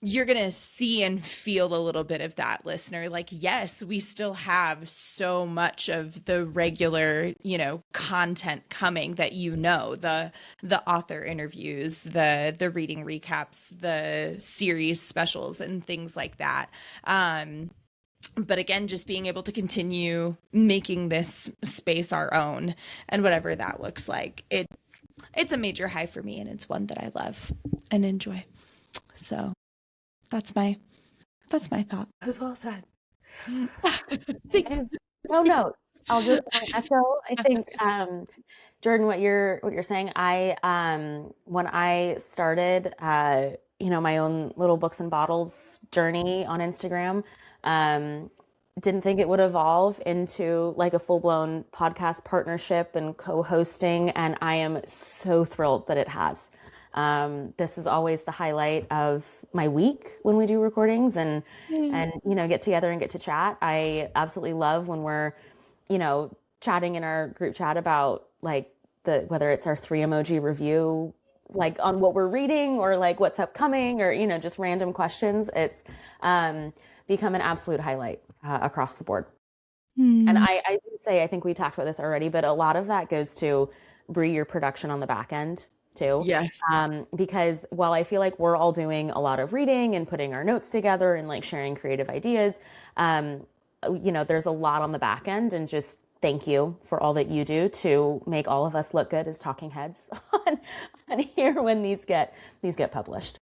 you're going to see and feel a little bit of that, listener. Like, yes, we still have so much of the regular, content coming that the author interviews, the reading recaps, the series specials and things like that. But again, just being able to continue making this space our own and whatever that looks like. It's a major high for me and it's one that I love and enjoy. So that's my that's my thought. that was well said. I have no notes. I'll just echo. I think Jordan, what you're saying. I when I started my own little books and bottles journey on Instagram, um, didn't think it would evolve into like a full-blown podcast partnership and co-hosting, and I am so thrilled that it has. This is always the highlight of my week when we do recordings and get together and get to chat. I absolutely love when we're chatting in our group chat about like the whether it's our 3 emoji review like on what we're reading or like what's upcoming or just random questions. It's become an absolute highlight across the board. And I do say, I think we talked about this already, but a lot of that goes to Bree, your production on the back end too. Yes. Because while I feel like we're all doing a lot of reading and putting our notes together and like sharing creative ideas, there's a lot on the back end, and just thank you for all that you do to make all of us look good as talking heads on here when these get published.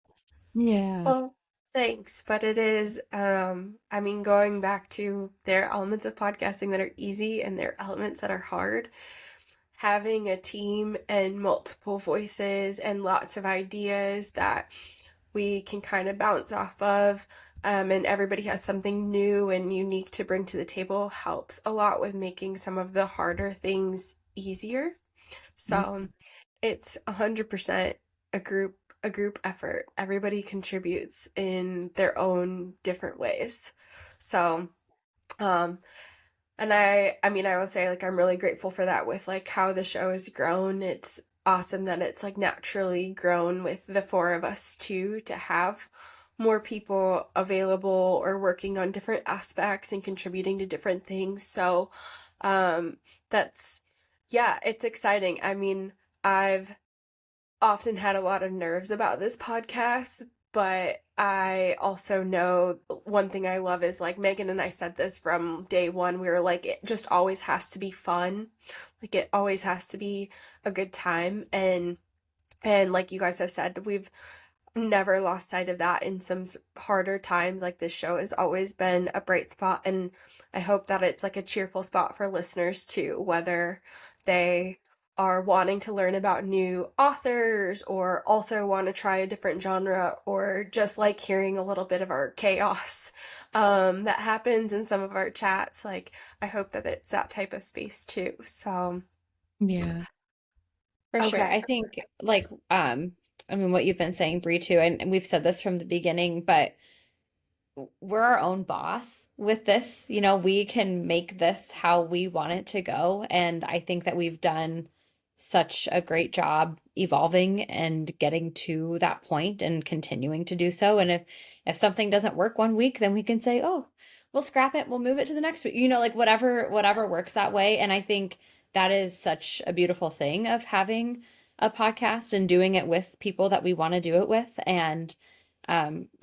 Yeah. Well, thanks, but it is, I mean, going back to there are elements of podcasting that are easy and there are elements that are hard. Having a team and multiple voices and lots of ideas that we can kind of bounce off of, and everybody has something new and unique to bring to the table helps a lot with making some of the harder things easier. So it's 100% a group effort. Everybody contributes in their own different ways. So, um, And I mean, I will say, like, I'm really grateful for that with, like, how the show has grown. It's awesome that it's, like, naturally grown with the four of us, too, to have more people available or working on different aspects and contributing to different things. So, um, that's, yeah, it's exciting. I mean, I've often had a lot of nerves about this podcast, but I also know one thing I love is, like, Megan and I said this from day one. We were like, it just always has to be fun. Like, it always has to be a good time. And like you guys have said, we've never lost sight of that in some harder times. Like, this show has always been a bright spot, and I hope that it's like a cheerful spot for listeners too, whether they are wanting to learn about new authors or also want to try a different genre or just like hearing a little bit of our chaos that happens in some of our chats. Like, I hope that it's that type of space too. So, Yeah. For sure. okay. I think like I mean what you've been saying, Bree, too, and we've said this from the beginning, but we're our own boss with this. You know, we can make this how we want it to go. And I think that we've done such a great job evolving and getting to that point and continuing to do so. And if something doesn't work one week, then we can say, oh, we'll scrap it, we'll move it to the next week. You know, like whatever works that way. And I think that is such a beautiful thing of having a podcast and doing it with people that we want to do it with. And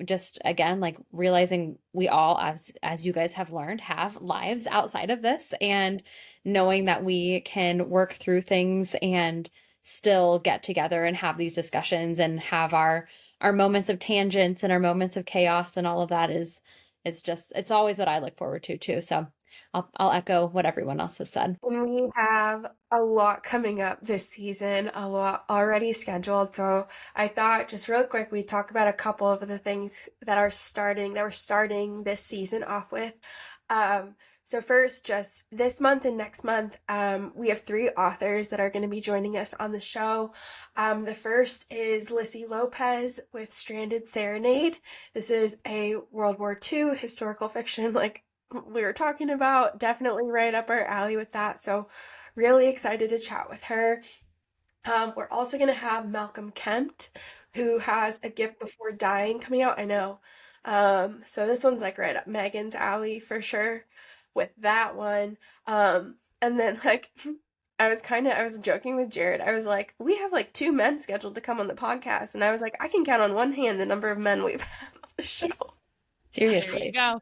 just again, like realizing we all, as you guys have learned, have lives outside of this, and knowing that we can work through things and still get together and have these discussions and have our moments of tangents and our moments of chaos, and all of that is just, it's always what I look forward to too. So I'll echo what everyone else has said. And we have a lot coming up this season, a lot already scheduled. So I thought just real quick we'd talk about a couple of the things that we're starting this season off with. So first, just this month and next month, we have three authors that are going to be joining us on the show. The first is Lissy Lopez with Stranded Serenade. This is a World War II historical fiction, like we were talking about, definitely right up our alley with that. So really excited to chat with her. We're also going to have Malcolm Kent, who has A Gift Before Dying coming out. I know. So this one's like right up Megan's alley for sure with that one. And then like I was joking with Jared. I was like, we have like two men scheduled to come on the podcast. And I was like, I can count on one hand the number of men we've had on the show. There you Seriously. go.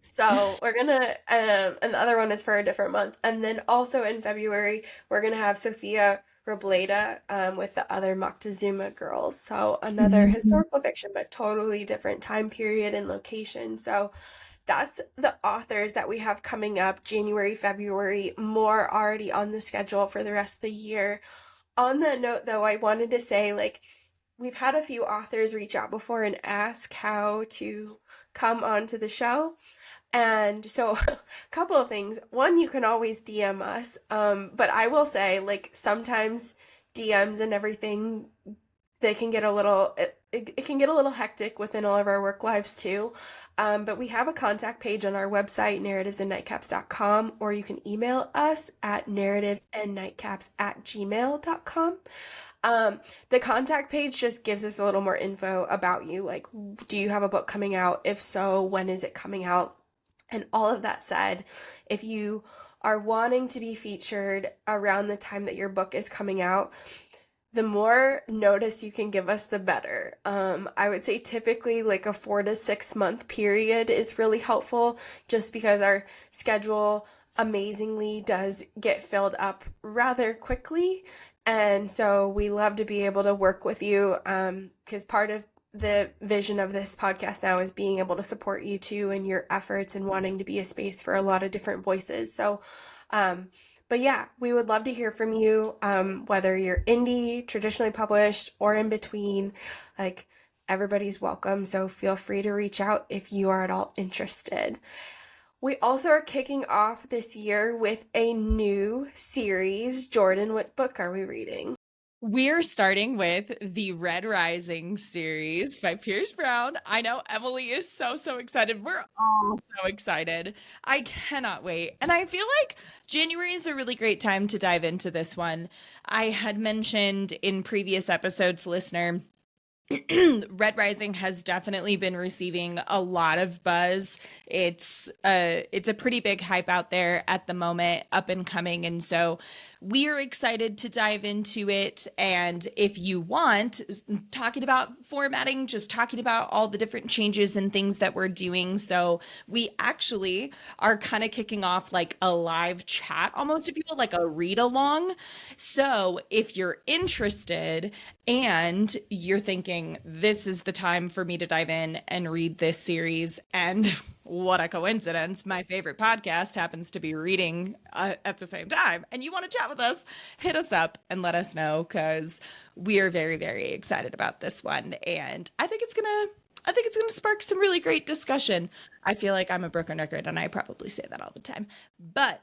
So we're gonna, and the other one is for a different month. And then also in February, we're gonna have Sophia Robleda with the other Moctezuma girls. So another historical fiction, but totally different time period and location. So that's the authors that we have coming up January, February, more already on the schedule for the rest of the year. On that note, though, I wanted to say, like, we've had a few authors reach out before and ask how to come onto the show. And so, a couple of things. One, you can always DM us. But I will say, like, sometimes DMs and everything, they can get a little, it can get a little hectic within all of our work lives too. But we have a contact page on our website, narrativesandnightcaps.com, or you can email us at narrativesandnightcaps@gmail.com. The contact page just gives us a little more info about you. Like, do you have a book coming out? If so, when is it coming out? And all of that said, if you are wanting to be featured around the time that your book is coming out, the more notice you can give us, the better. I would say typically like a 4 to 6 month period is really helpful, just because our schedule amazingly does get filled up rather quickly. And so we love to be able to work with you, because part of the vision of this podcast now is being able to support you too in your efforts and wanting to be a space for a lot of different voices. So, but yeah, we would love to hear from you, whether you're indie, traditionally published, or in between. Like, everybody's welcome, so feel free to reach out if you are at all interested. We also are kicking off this year with a new series. Jordan, what book are we reading? We're starting with the Red Rising series by Pierce Brown. I know Emily is so excited. We're all so excited. I cannot wait. And I feel like January is a really great time to dive into this one. I had mentioned in previous episodes, listener, Red Rising has definitely been receiving a lot of buzz. It's a pretty big hype out there at the moment, up and coming, and so we are excited to dive into it. And if you want, talking about formatting, just talking about all the different changes and things that we're doing. So we actually are kind of kicking off like a live chat almost to people, like a read along. So if you're interested and you're thinking, this is the time for me to dive in and read this series, and what a coincidence, my favorite podcast happens to be reading at the same time, and you want to chat with us, hit us up and let us know, because we are very excited about this one. And I think it's gonna spark some really great discussion. I feel like I'm a broken record and I probably say that all the time, but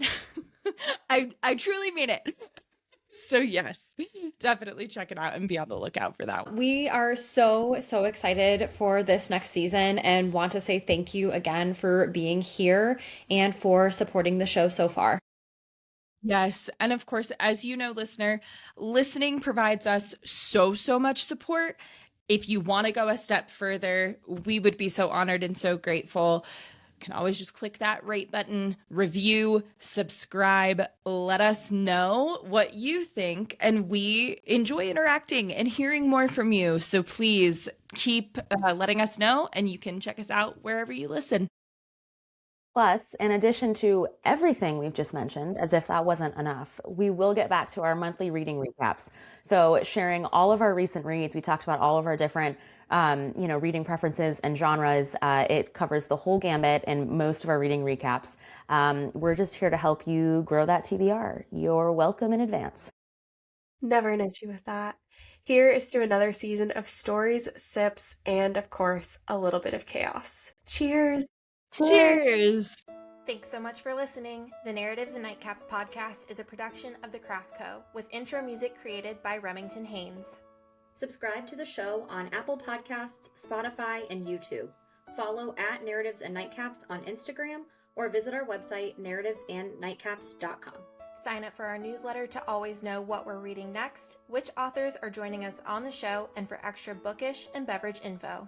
I truly mean it. So yes, definitely check it out and be on the lookout for that one. We are so excited for this next season and want to say thank you again for being here and for supporting the show so far. Yes. And of course, as you know, listener, listening provides us so much support. If you want to go a step further, we would be so honored and so grateful. Can always just click that rate button, review, subscribe, let us know what you think, and we enjoy interacting and hearing more from you. So please keep letting us know, and you can check us out wherever you listen. Plus, in addition to everything we've just mentioned, as if that wasn't enough, we will get back to our monthly reading recaps. So sharing all of our recent reads, we talked about all of our different reading preferences and genres. It covers the whole gambit and most of our reading recaps. We're just here to help you grow that TBR. You're welcome in advance. Never an issue with that. Here is to another season of stories, sips, and of course, a little bit of chaos. Cheers! Cheers! Thanks so much for listening. The Narratives and Nightcaps podcast is a production of The Craft Co., with intro music created by Remington Haynes. Subscribe to the show on Apple Podcasts, Spotify, and YouTube. Follow at Narratives and Nightcaps on Instagram, or visit our website, narrativesandnightcaps.com. Sign up for our newsletter to always know what we're reading next, which authors are joining us on the show, and for extra bookish and beverage info.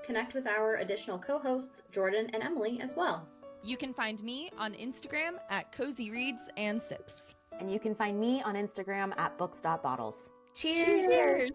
Connect with our additional co-hosts, Jordan and Emily, as well. You can find me on Instagram at Cozy Reads and Sips. And you can find me on Instagram at books.bottles. Cheers! Cheers!